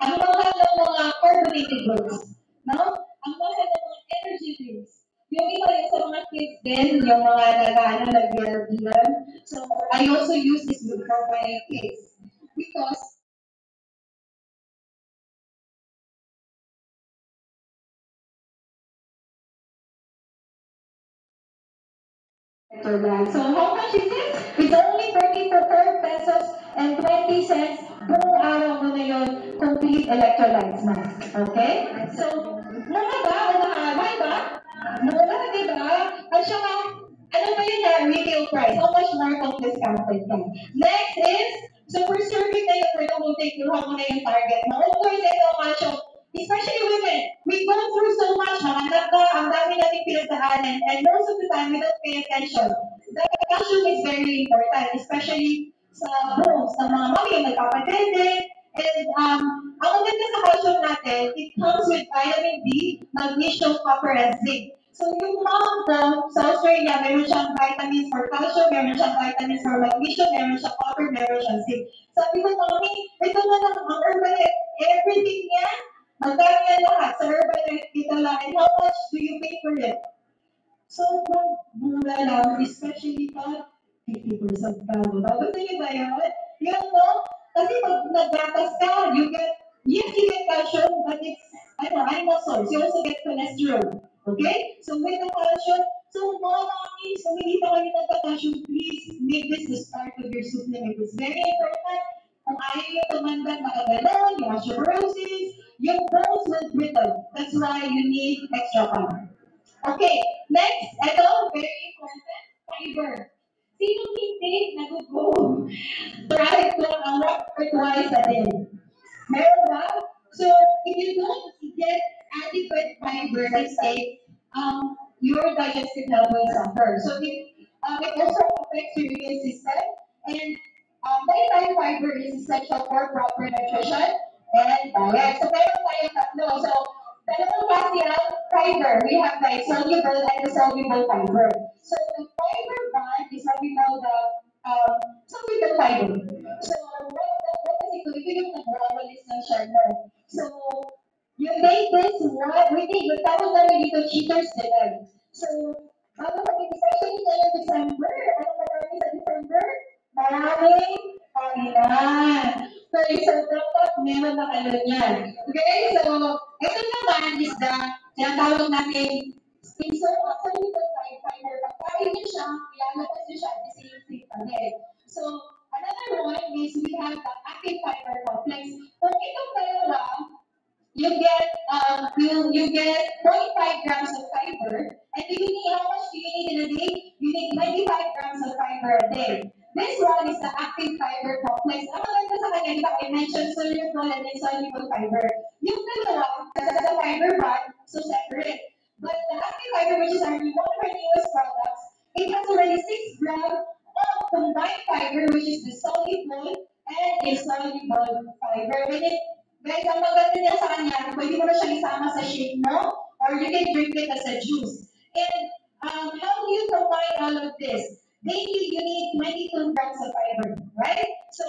Ang mahal ng mga carbonated drinks. No? Ang mahal ng mga energy drinks. Yung iba yung sa mga kids din, yung mga nag-BLBM. So, I also use this for my kids. Because so how much is it? It's only 34 pesos and 20 cents. Buong araw mo na yun, complete electrolytes na. Okay? So, mura ba o mahal ba? Mura, di ba? At saka, ano ba yun na retail price? How much more kung discounted ka? Next is, so per serving na yun, for the whole day, kuha mo na yung target mo. Of course, ito, calcium. Especially women, we go through so much, mga ang dami nating pinagdaanan, and most of the time, we don't pay attention. The calcium is very important, especially sa bones, sa mga mami, nagpapatende, and ang maganda sa calcium natin, it comes with vitamin D, magnesium, copper, and zinc. So yung mom ko sa Australia, meron siyang vitamins for calcium, meron siyang vitamins for magnesium, meron siyang copper, meron siyang zinc. Sabi ko, mami, ito na lang ang Herbalife, everything niya, magkano yan lahat sa Herbalife dito lang, and how much do you pay for it? So, mura lang, especially pag 50% ka. Gusto niyo ba yun? Yun, no? Kasi pag naggatas ka, yes, you get calcium, but it's, animal source. You also get cholesterol. Okay? So, with the calcium, so mga mommies, kung hindi pa kayo nagka-calcium, please make this the start of your supplement. It's very important. Kung ayaw yung tumanda, makaganon, yung osteoporosis, yung bones will brittle. That's why you need extra power. Okay, next, ito, very important, fiber. Sinong hindi nag-go? Try ko ang water twice a day. Meron ba? So, if you don't get adequate fiber, let's say, your digestive health will suffer. So, it also affects your immune system. And dietary fiber is essential for proper nutrition and diet. So, meron tayong tatlo. So, dalawang klase ang fiber. We have the soluble and the soluble fiber. So, the fiber bond is what we call the soluble fiber. So, what does it do? Ito yung nag-wawalis ng shell mo. So, you make this, tawag namin dito cheaters diet. So, especially ngayong December, ano marami sa December? Maraming kainan. Okay, so dapat meron na kayo niyan. Okay, so ito naman is the tinatawag natin soluble fiber. Pagkain niyo siya, ilalabas niyo siya at the same thing. So, another one is we have the active fiber complex. Kung itong dalawa, you get 0.5 grams of fiber, and how much do you need in a day? You need 25 grams of fiber a day. This one is the active fiber complex. Ang maganda sa mentioned soluble and insoluble fiber. Yung dalawa, sa fiber bond, so separate. But the active fiber, which is one of our newest products, it has already 6 grams of combined fiber, which is the soluble and insoluble fiber. Guys, ang maganda niya sa kanya, pwede mo na siya isama sa shake mo, or you can drink it as a juice. And how do you combine all of this? Daily, you need 22 grams of fiber, right? So,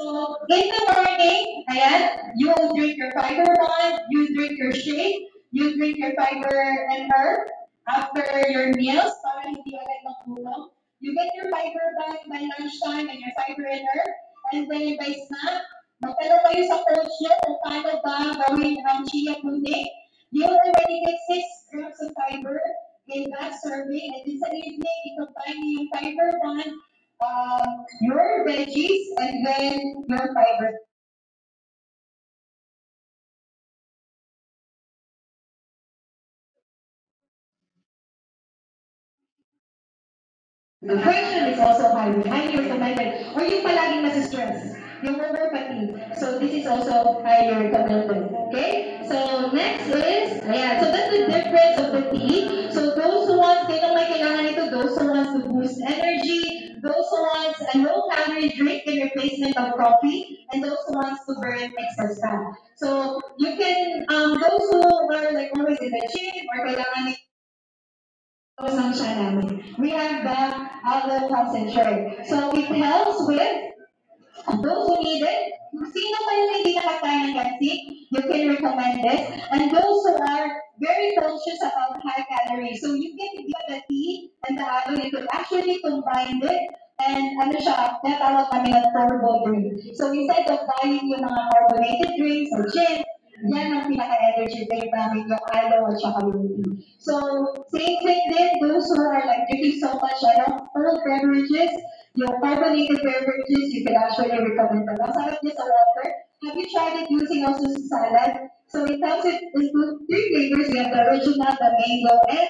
in the morning, ayan, you will drink your fiber bond, you drink your shake, you drink your fiber and herb after your meals, para hindi agad magulong. You get your fiber bond by lunchtime and your fiber and herb, and then by snack, magtanong kayo sa coach nyo kung paano ba gawin ang chia pudding. You already get 6 grams of fiber in that serving, and then sa evening, i-combine niyo yung fiber bond, your veggies, and then your fiber. Depression is also highly recommended. Or yung palaging nasa-stress, yung over-fatigue. So this is also highly recommended. Okay? So next is, ayan, so that's the difference of the tea. So those who want, sinong may kailangan ito, those who want to boost energy, those who want a low-calorie drink in replacement of coffee, and those who want to burn excess fat. So you can, those who are like always in the gym or kailangan ng siya namin. We have the aloe concentrate. So it helps with those who need it. Kung sino pa yung hindi nakakain ng gansik, you can recommend this. And those who are very conscious about high calories. So you can get the tea and the aloe, you could actually combine it. And ano siya, natawag kami ng turbo drink. So instead of buying yung mga carbonated drinks or gin, yan ang pinaka-energy drink namin, yung aloe at saka yung tea. So, same thing din, those who are like drinking so much, cold beverages, yung carbonated beverages, you can actually recommend them. Ang sarap niya sa water. Have you tried it using also sa salad? So, it comes into 3 flavors. We have the original, the mango, and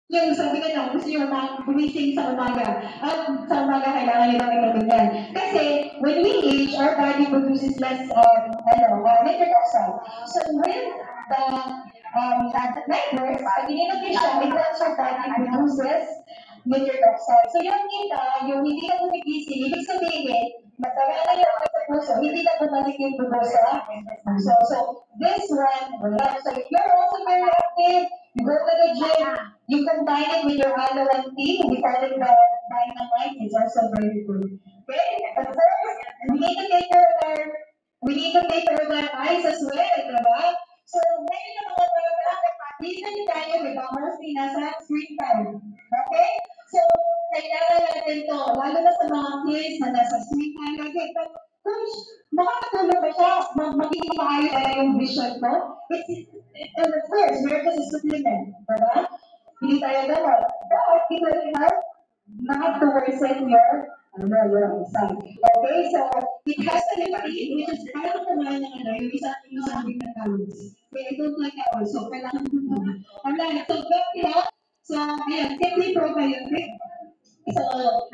yung sabi ka lang, gusto nyo gumising sa umaga. At sa umaga, kailangan nyo lang inumin yan. Kasi, when we age, our body produces less, nitric oxide. So, when the night works, pag ininom nyo siya, it helps our body produces nitric oxide. So, yung kita, yung hindi ka gumigising, ibig sabihin, matagal na yung sa puso, hindi na bumalik yung dugo sa puso. So, this one, wala. So, if you're also very active, you go to the gym, you combine it with your aloe and tea, we call it the dynamite, it's also very good. Okay? But first, we need to take care of our eyes as well, diba? So, ngayon yung mga reason tayo, diba, mostly nasa screen time. Okay? So, kailangan natin to, lalo na sa mga kids na nasa screen time. Okay, but, coach, makakatulong ba siya? Magiging maayos na yung vision ko? And of course, meron kasi supplement, diba? Hindi tayo gano'n. But, it will help not to worsen your eyesight. Okay, so, it has a limitation, which is parang kumain ng yung isang big na calories. Okay, I don't like that one, so kailangan ko naman. Alright, so, so, ayan, simply probiotic. So,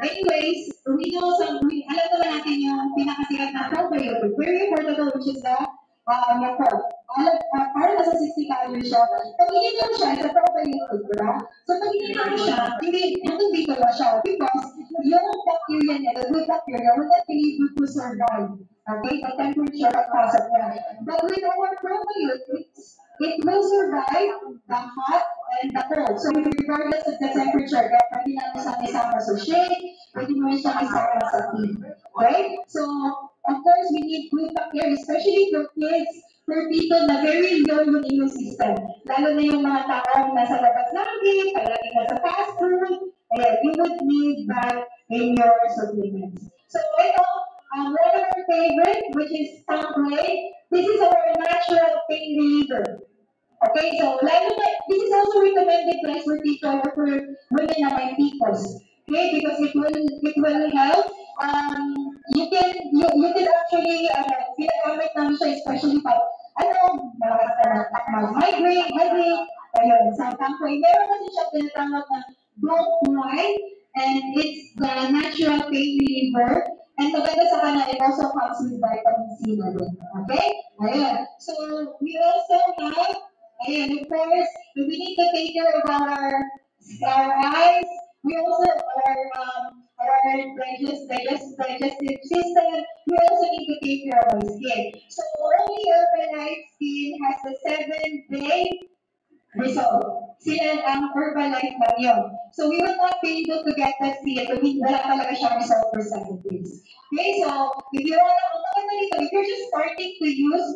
anyways, we know alam naman natin yung pinakasikat na probiotic, very affordable, which is the Yakult. Parang nasa 60 calories siya. Pag ininom siya, it's a probiotic, diba? So, pag ininom siya, hanggang dito na siya because yung bacteria niya, the good bacteria, will not be able to survive. Okay? The temperature at pasok niya. But with our probiotics, it will survive the hot and the cold. So, regardless of the temperature, kaya pwede natin isama sa shake, pwede mo siya isama sa tea. Right? So, of course, we need good bacteria, especially for kids, for people na very low yung immune system. Lalo na yung mga taong nasa labas lagi, palagi nasa fast food, you would need that in your supplements. So, ito, one of our favorite, which is Tamway. This is our natural pain reliever. Okay, so this is also recommended guys for people or for women na may PCOS. Okay, because it will help. You can actually ginagamit namin siya especially pag migraine, headache, ayun, sa Tamway. Meron kasi siya tinatawag na Gold White, and it's the natural pain reliever. And maganda sa kanya, it also comes with vitamin C na din. Okay? Ayan. So, we also have, ayan, of course, we need to take care of our eyes. We also, digestive system. We also need to take care of our skin. So, only Herbalife Skin has a 7-day result. Sila ang Herbalife lang yun. So we will not be able to get that seal kung wala talaga siyang result for 7 days. Okay, so if you wanna, if you're just starting to use,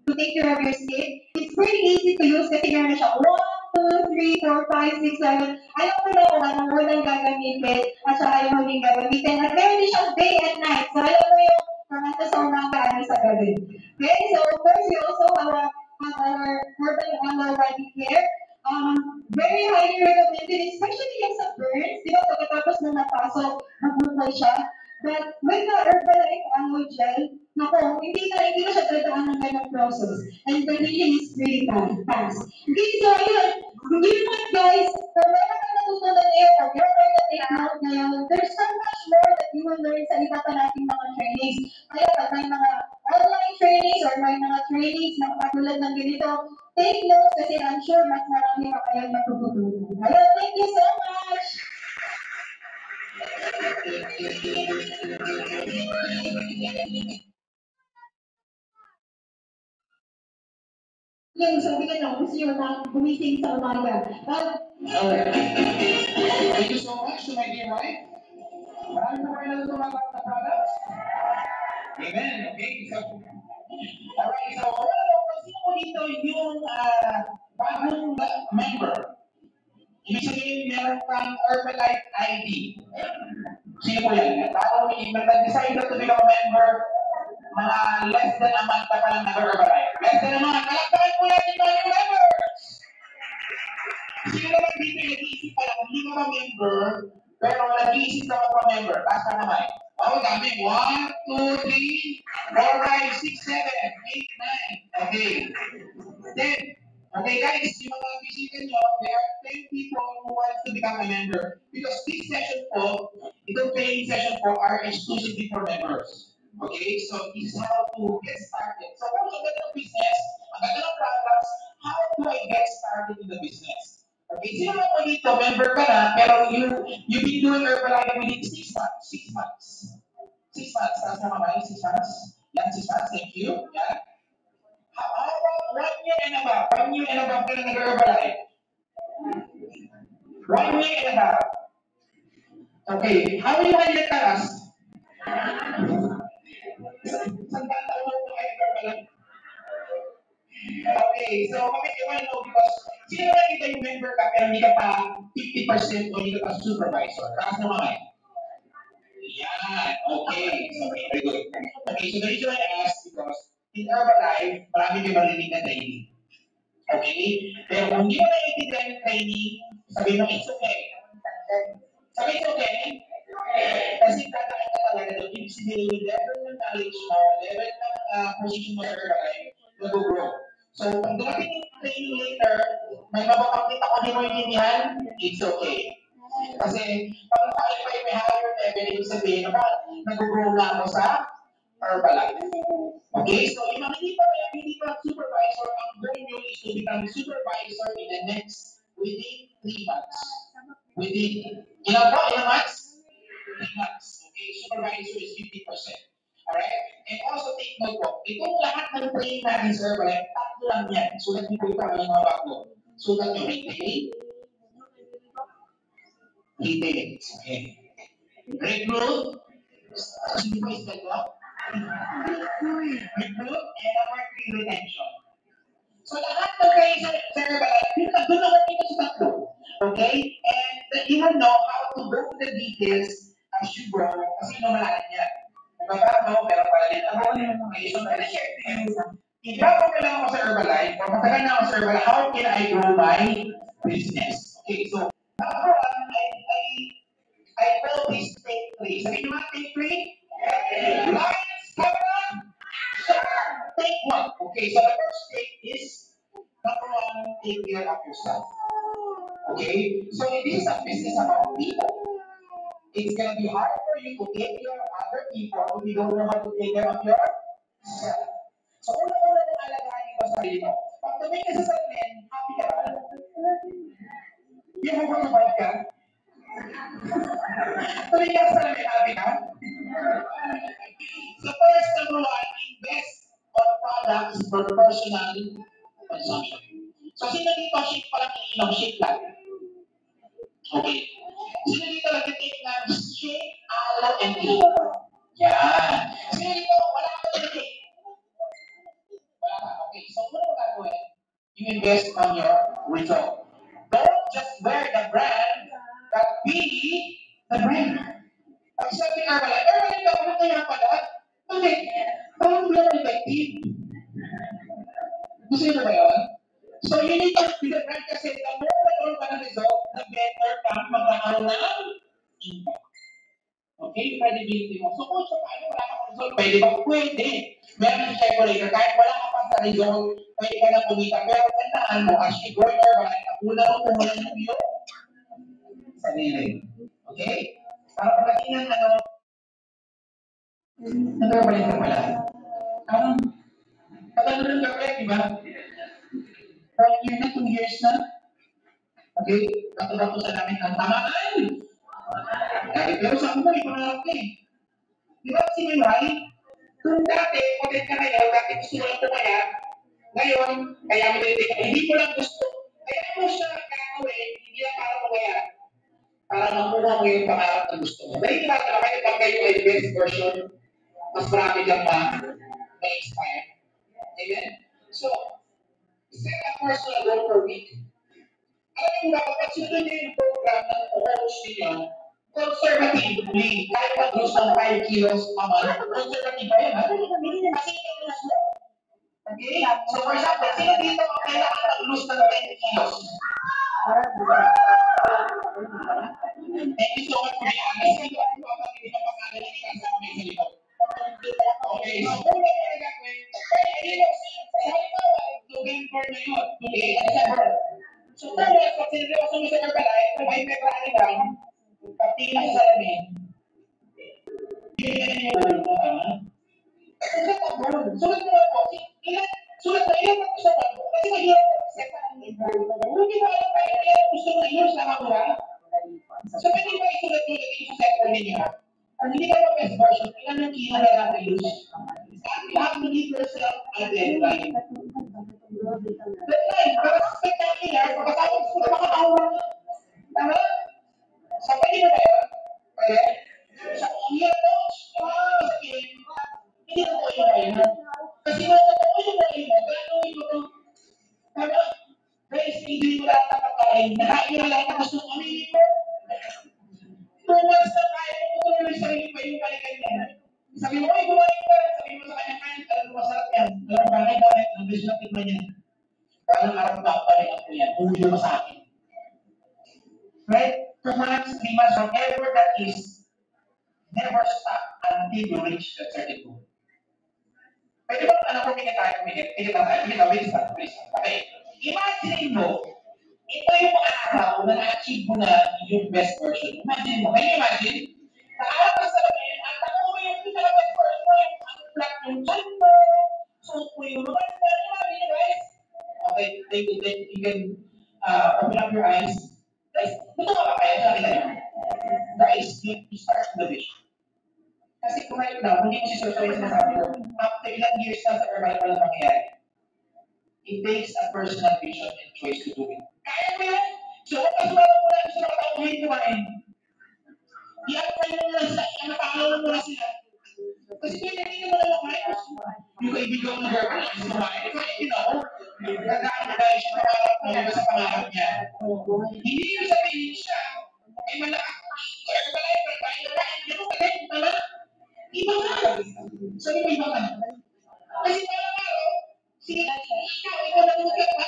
to take care of your skin, it's pretty easy to use kasi meron na siya 1, 2, 3, 4, 5, 6, 7. Alam mo na kung anong unang gagamitin at saka yung huling gagamitin. At meron din siyang day and night. So alam mo yung mga sa umaga ano sa gabi. Okay, so of course we also have our Herbal Oil Body Care. Very highly recommended, especially yung sa burns. Di ba, pagkatapos na napasok, nagbukol siya. But with the Herbalife Aloe Gel, nako, hindi na siya tataan ng ganang process. And the healing is really fast. Okay, so ayun, you know what guys, kung meron ka natutunan ngayon, or you're going to take note ngayon, there's so much more that you will learn sa iba pa nating mga trainings. Kaya pag may mga online trainings or may mga trainings na katulad ng ganito, take notes kasi I'm sure mas marami pa kayong matututunan. Ayun, thank you so much! Yung sabi ka na, gusto nyo na gumising sa umaga. Alright. Thank you so much to my dear wife. Marami pa kayo natutunan na products. Amen. Okay. So, alright. So, sino po dito yung bagong member? Ibig sabihin, meron kang Herbalife ID. Sino po yan? Bago nag-decide to become a member, mga less than a month pa lang nag-Herbalife. Less than a month. Kalaktakan po natin mga new members! Sino naman dito nag-iisip pa lang, hindi ka member, pero nag-iisip ka member. Taas ka naman. Oh, dami. 1, 2, 3, 4, 5, 6, 7, 8, 9. Okay. Then, okay guys, yung mga bisita nyo, there are 10 people who wants to become a member. Because this session po, itong training session po are exclusively for members. Okay, so this is how to get started. So kung ang ganda ng business, ang ganda ng products, how do I get started in the business? Okay, sino naman po dito, member ka na, pero you've been doing Herbalife within 6 months. 6 months. 6 months. Taas na kamay, 6 months. Yan, 6 months. Thank you. Yan. How about 1 year and above? 1 year and above ka na nag-Herbalife. 1 year and above. Okay, how many 1 year taas? Sandang taon mo kayo nag-Herbalife? Okay, so bakit you want to know because sino na kita yung member ka pero hindi ka pa 50% o hindi ka pa supervisor? Taas na mamay. Yan, okay. Okay, very good. Okay, so the reason I asked because in Herbalife, marami kayo marinig na training. Okay? Pero kung hindi mo na-intindihan yung training, sabihin mo, it's okay. Sabi it's okay? Kasi tatakain ka talaga doon. Ibig sabihin yung level ng knowledge mo, level ng position mo sa Herbalife, nag-grow. So, pag dumating yung training later, may mapapakita ko hindi mo intindihan, it's okay. Kasi, pag tayo pa yung may higher level, ibig sabihin, nag-grow na ako sa Herbalife. Okay, so yung mga hindi pa supervisor, ang goal nyo is to become supervisor in the next, within 3 months. Within, ilang months? 3 months. Okay, supervisor is 50%. Alright? And also take note po, itong lahat ng training natin sa Herbalife, tatlo lang yan. Sulat nyo po ito yung mga bago. Sulat nyo retail. Retail. Okay. Recruit. Sino po is that po? Recruit and working retention. So lahat ng training sa Herbalife, doon ako dito sa tatlo. Okay? And you will know how to go to the details as you grow kasi malalim yan. Nagbabago, pero pala din ako. Okay, so na-share to you. Bago pa lang ako sa Herbalife, or matagal na ako sa Herbalife, how can I grow my business? Okay, so, number one, I tell this take 3. Sabi nyo mga take 3? Lights, camera, share! Take 1. Okay, so the first take is, number one, take care of yourself. Okay, so this is a business about people. It's gonna be hard for you to take care of other people if you don't know how to take care of yourself. So, una-una mong alagahin mo sa sarili mo. Pag tumingin ka sa salamin, happy ka ba? Yung mo ba ka? Tumingin ka sa salamin, happy ka? So, first, number one, invest on products for personal consumption. So, sino dito shake palang iniinom? Shake lang. Okay. Sino dito nag-take ng shake, aloe, and tea? Yan. Sino dito, wala ka ba take? Wala ka. Okay. So, ano mo gagawin? You invest on your result. Don't just wear the brand, but be the brand. Pag sabi nga pala, ito, ano kaya pala? Bakit? Parang bilang effective. Gusto nyo ba yun? So, you need to be the brand kasi the more nagkaroon ka ng result, the better ka magkakaroon ng impact. Okay? Credibility mo. So, kung sa paano wala kang result, pwede ba? Pwede. Meron yung calculator. Kahit wala ka pa sa result, pwede ka na kumita. Pero tandaan mo, as you go there, wala ka una mo kung wala yung iyo. Sarili. Okay? Para pagdating ng nagkabalik ka pala. Parang, pagano ng kape, di ba? 1 year na, 2 years na. Okay? Katulad sa namin ng tamaan. Pero sa ako may pangarap na eh. Di ba si Miray? Kung dati, content ka ngayon, dati gusto mo lang pumayat, ngayon, kaya mo hindi mo lang gusto. Kaya mo siya gagawin, hindi lang para pumayat. Para makuha mo yung pangarap na gusto mo. Dahil diba, naman yung pag kayo ay best version, mas marami kang ma-inspire. Amen? So, set a personal goal per week. Alam niyo ba, kapag sinunod niyo yung program ng coach niyo, conservatively, kahit mag-lose ng 5 kilos a month, conservative ba yun, ha? Kasi yung lose mo. Okay? So, for example, sino dito ang kailangan mag-lose ng 10 kilos? Thank you so much for the honest. Sino ang hindi pa pasali ng isa sa mga salito? Okay, so kung ano yung gagawin, sa halimbawa, November na yun, today, December. So, tapos, pag sinilyoso mo sa Herbalife, kung may petrani lang, pati na sa salamin, yun yung sulat mo ako, sulat na ilan ako sa bago, kasi mahirap ako sa kung di ba alam kayo, kaya gusto mo i-use lang ako ha? So, pwede ba isulat mo lagi sa sector ninyo? Ang hindi ka pa best version, ilan yung kilo na lang i-use? And you have to give yourself a deadline. Deadline, para spectacular, pagkatapos mo na makatawa. Tama? So, pwede ba ba yun? Pwede? So, ang hirap mo, sabihin, hindi na po yung kayo. Kasi kung totoo yung kayo mo, gano'n mo ito. Tama? Guys, hindi mo lahat ng pagkain. Nakain mo lahat ng gusto mo. Aminin mo. 2 months na kaya mo tuloy sa sarili pa yung kalikan niya. Sabi mo, ay, kumain ka. Sabi mo sa kanya, kain, alam mo masarap yan. Alam mo, bakit? Ang beses na tikman niya. Parang araw-araw pa rin ako yan. Uwi mo sa akin. Right? 2 months, 3 months, whatever that is, never stop until you reach that certain goal. Pwede ba alam ko pinit tayo? Wait, stop, please. Okay. Imagine mo, ito yung araw na na-achieve mo na yung best version. Imagine mo. Can you imagine? Nakaarap ka sa lamin, at ako mo yung pinaka-best version mo, yung unblock yung chan mo, suot mo yung lugar na, imagine, guys. Okay, you can open up your eyes. Guys, gusto ka ba kayo? Sabi ka niyo. Guys, you start the vision. Kasi kung right now, hindi mo si Sir Soy sinasabi ko, after ilang years na sa Herbalife walang mangyayari. It takes a personal vision and choice to do it. Kaya mo yun? So, kapag wala mo na gusto na katawin kumain, i-apply mo na sila, i-napakalaw mo na sila. Kasi pwede rin mo na kumain. Yung kaibigan mo na Herbalife kumain. Kaya, nagkaan mo dahil siya pangarap mo sa pangarap niya. Hindi yung sabihin siya, ay malakas, Herbalife, tama? Iba ka. Sabi mo, iba ka. Kasi parang ikaw na lugat pa.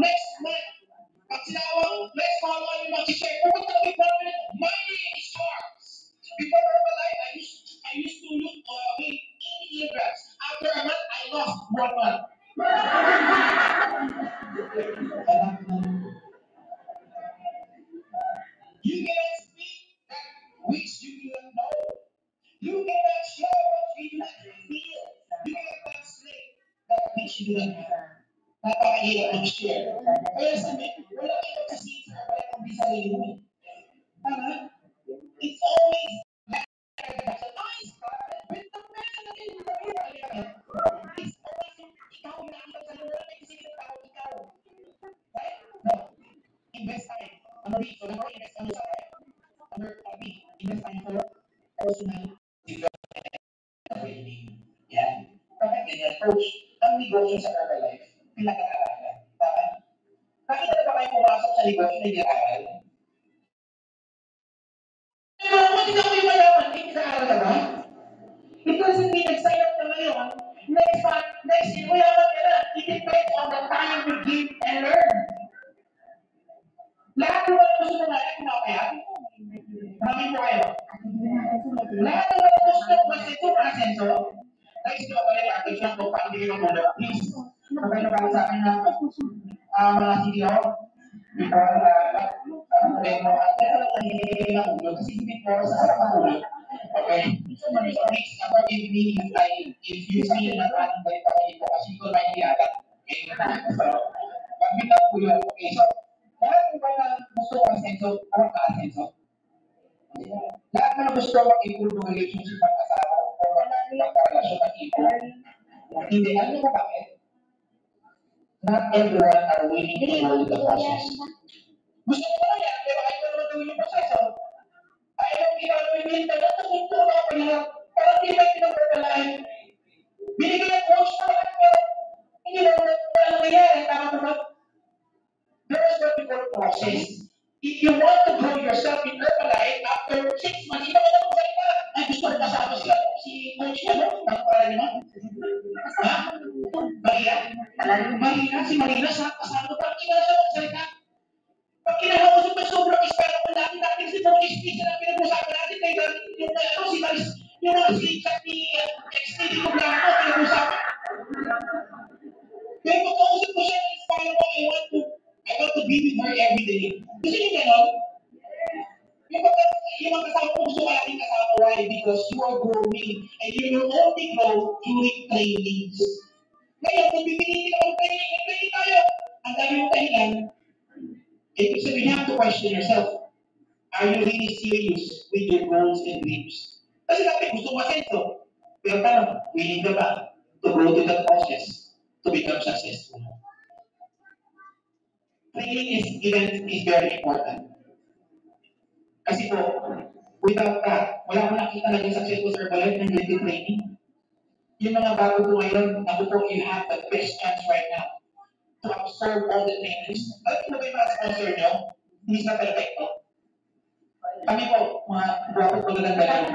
Next month, pag sinawang, let's follow yung mag-share. Pupunta kami permanent. My name is Charles. Before Herbalife, I used to weigh 80 kilograms. After a month, I lost 1 month. You cannot speak that which you do not know. You cannot sinulat ka. Napakahirap mag-share. Kaya sabi, wala kayo kasi sa kapatid kung di sarili mo. Tama? It's always nice, with the man again, it's always ikaw yung nakita sa lugar na isipin ng tao, ikaw. Right? No. Invest time. Ano rito? Ano invest ano sa number B, invest time for personal development. Yan. Bakit ganyan? Coach, ang negosyo sa Herbalife, pinag-aaralan. Tama? Nakita na ba kayo pumasok sa negosyo na hindi-aral? Pero kung hindi ako yung malaman, hindi sa aral na ba? It doesn't mean nag-sign up na ngayon. Next year, mayaman ka na. It depends on the time you give and learn. Lahat ng mga gusto na kaya, kinakaya? Maraming po kayo. Lahat ng mga gusto kasi ito mga senso, guys, ito pala yung ating lang po, paano bigyan ng muna. Please, okay na ba sa akin na mga CDO? Kasi hindi po sa harap ng ulo. Okay? So, next number give me if you see na ating balita ko dito kasi ito na iyala. Okay? So, pag-bilang po yun. Okay, so, lahat ng ba na gusto ko asenso, parang ka-asenso? Lahat na gusto mag-improve ng relationship ng asawa o magkarelasyon ng ipo. Hindi, alam niyo ba bakit? Not everyone are willing to go with the process. Gusto mo na yan, pero ayaw mo naman gawin yung proseso. Ayaw mo ginagawin yung internet, at gusto mo na pala, parang hindi ba pinag-verbalize? Binigay ang coach na lahat, pero hindi naman na nangyayari, tama mo ba? There is what we call process. If you want to grow yourself in Herbalife, after 6 months, hindi ka na magsalita. Ay, gusto ko kasama sila. Si coach niya, no? Ang para naman. Ha? Marina? Si Marina, sa kasama pa. Hindi na siya magsalita. Pag kinahausap mo sobrang espero ko natin si Tony Speech na pinag-usapan natin kay yung si Maris, yung si chat ni XTD ko lang ako, pinag-usapan. Pero pag kausap ko siya, inspire ko, I want to be with her every day. Gusto niyo gano'n? Yung mga kasama ko gusto kaya yung kasama. Why? Because you are growing and you will only grow during trainings. Ngayon, kung pipilitin ako ng training, training tayo. Ang dami mong dahilan. So you have to question yourself. Are you really serious with your goals and dreams? Kasi dati gusto mo asenso. Pero tanong, willing ka ba to go through that process to become successful? Training is very important. Kasi po, without that, wala mo nakita naging successful sa Herbalife ng daily training. Yung mga bago ko ngayon, ako po, you have the best chance right now to absorb all the trainings. Alam mo ba yung mga sponsor nyo? Hindi sila perfecto. Kami po, mga grabe po na lang.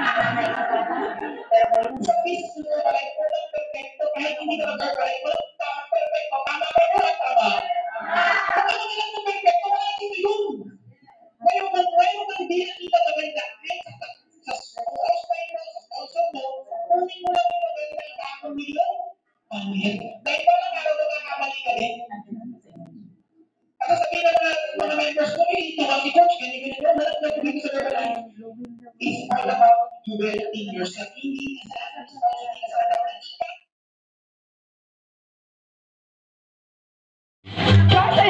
Pero sa business mo, walang perfecto. Kahit hindi ka mag-Herbalife, walang tamang perfecto. Tama ba mo? Tama. Kung ano nilang na perfecto, wala dito yun. Ngayon kung hindi nakita maganda, sa house tayo mo, sa sponsor mo, kunin mo lang yung maganda, itapon nila. Pangit. Dahil parang araw na kakamali ka din. At sabihin na mga members ko, ito kasi coach, ganyan, lahat na tubig sa Herbalife. It's all about developing yourself. Hindi sa sponsor, hindi sa dapat. Kasi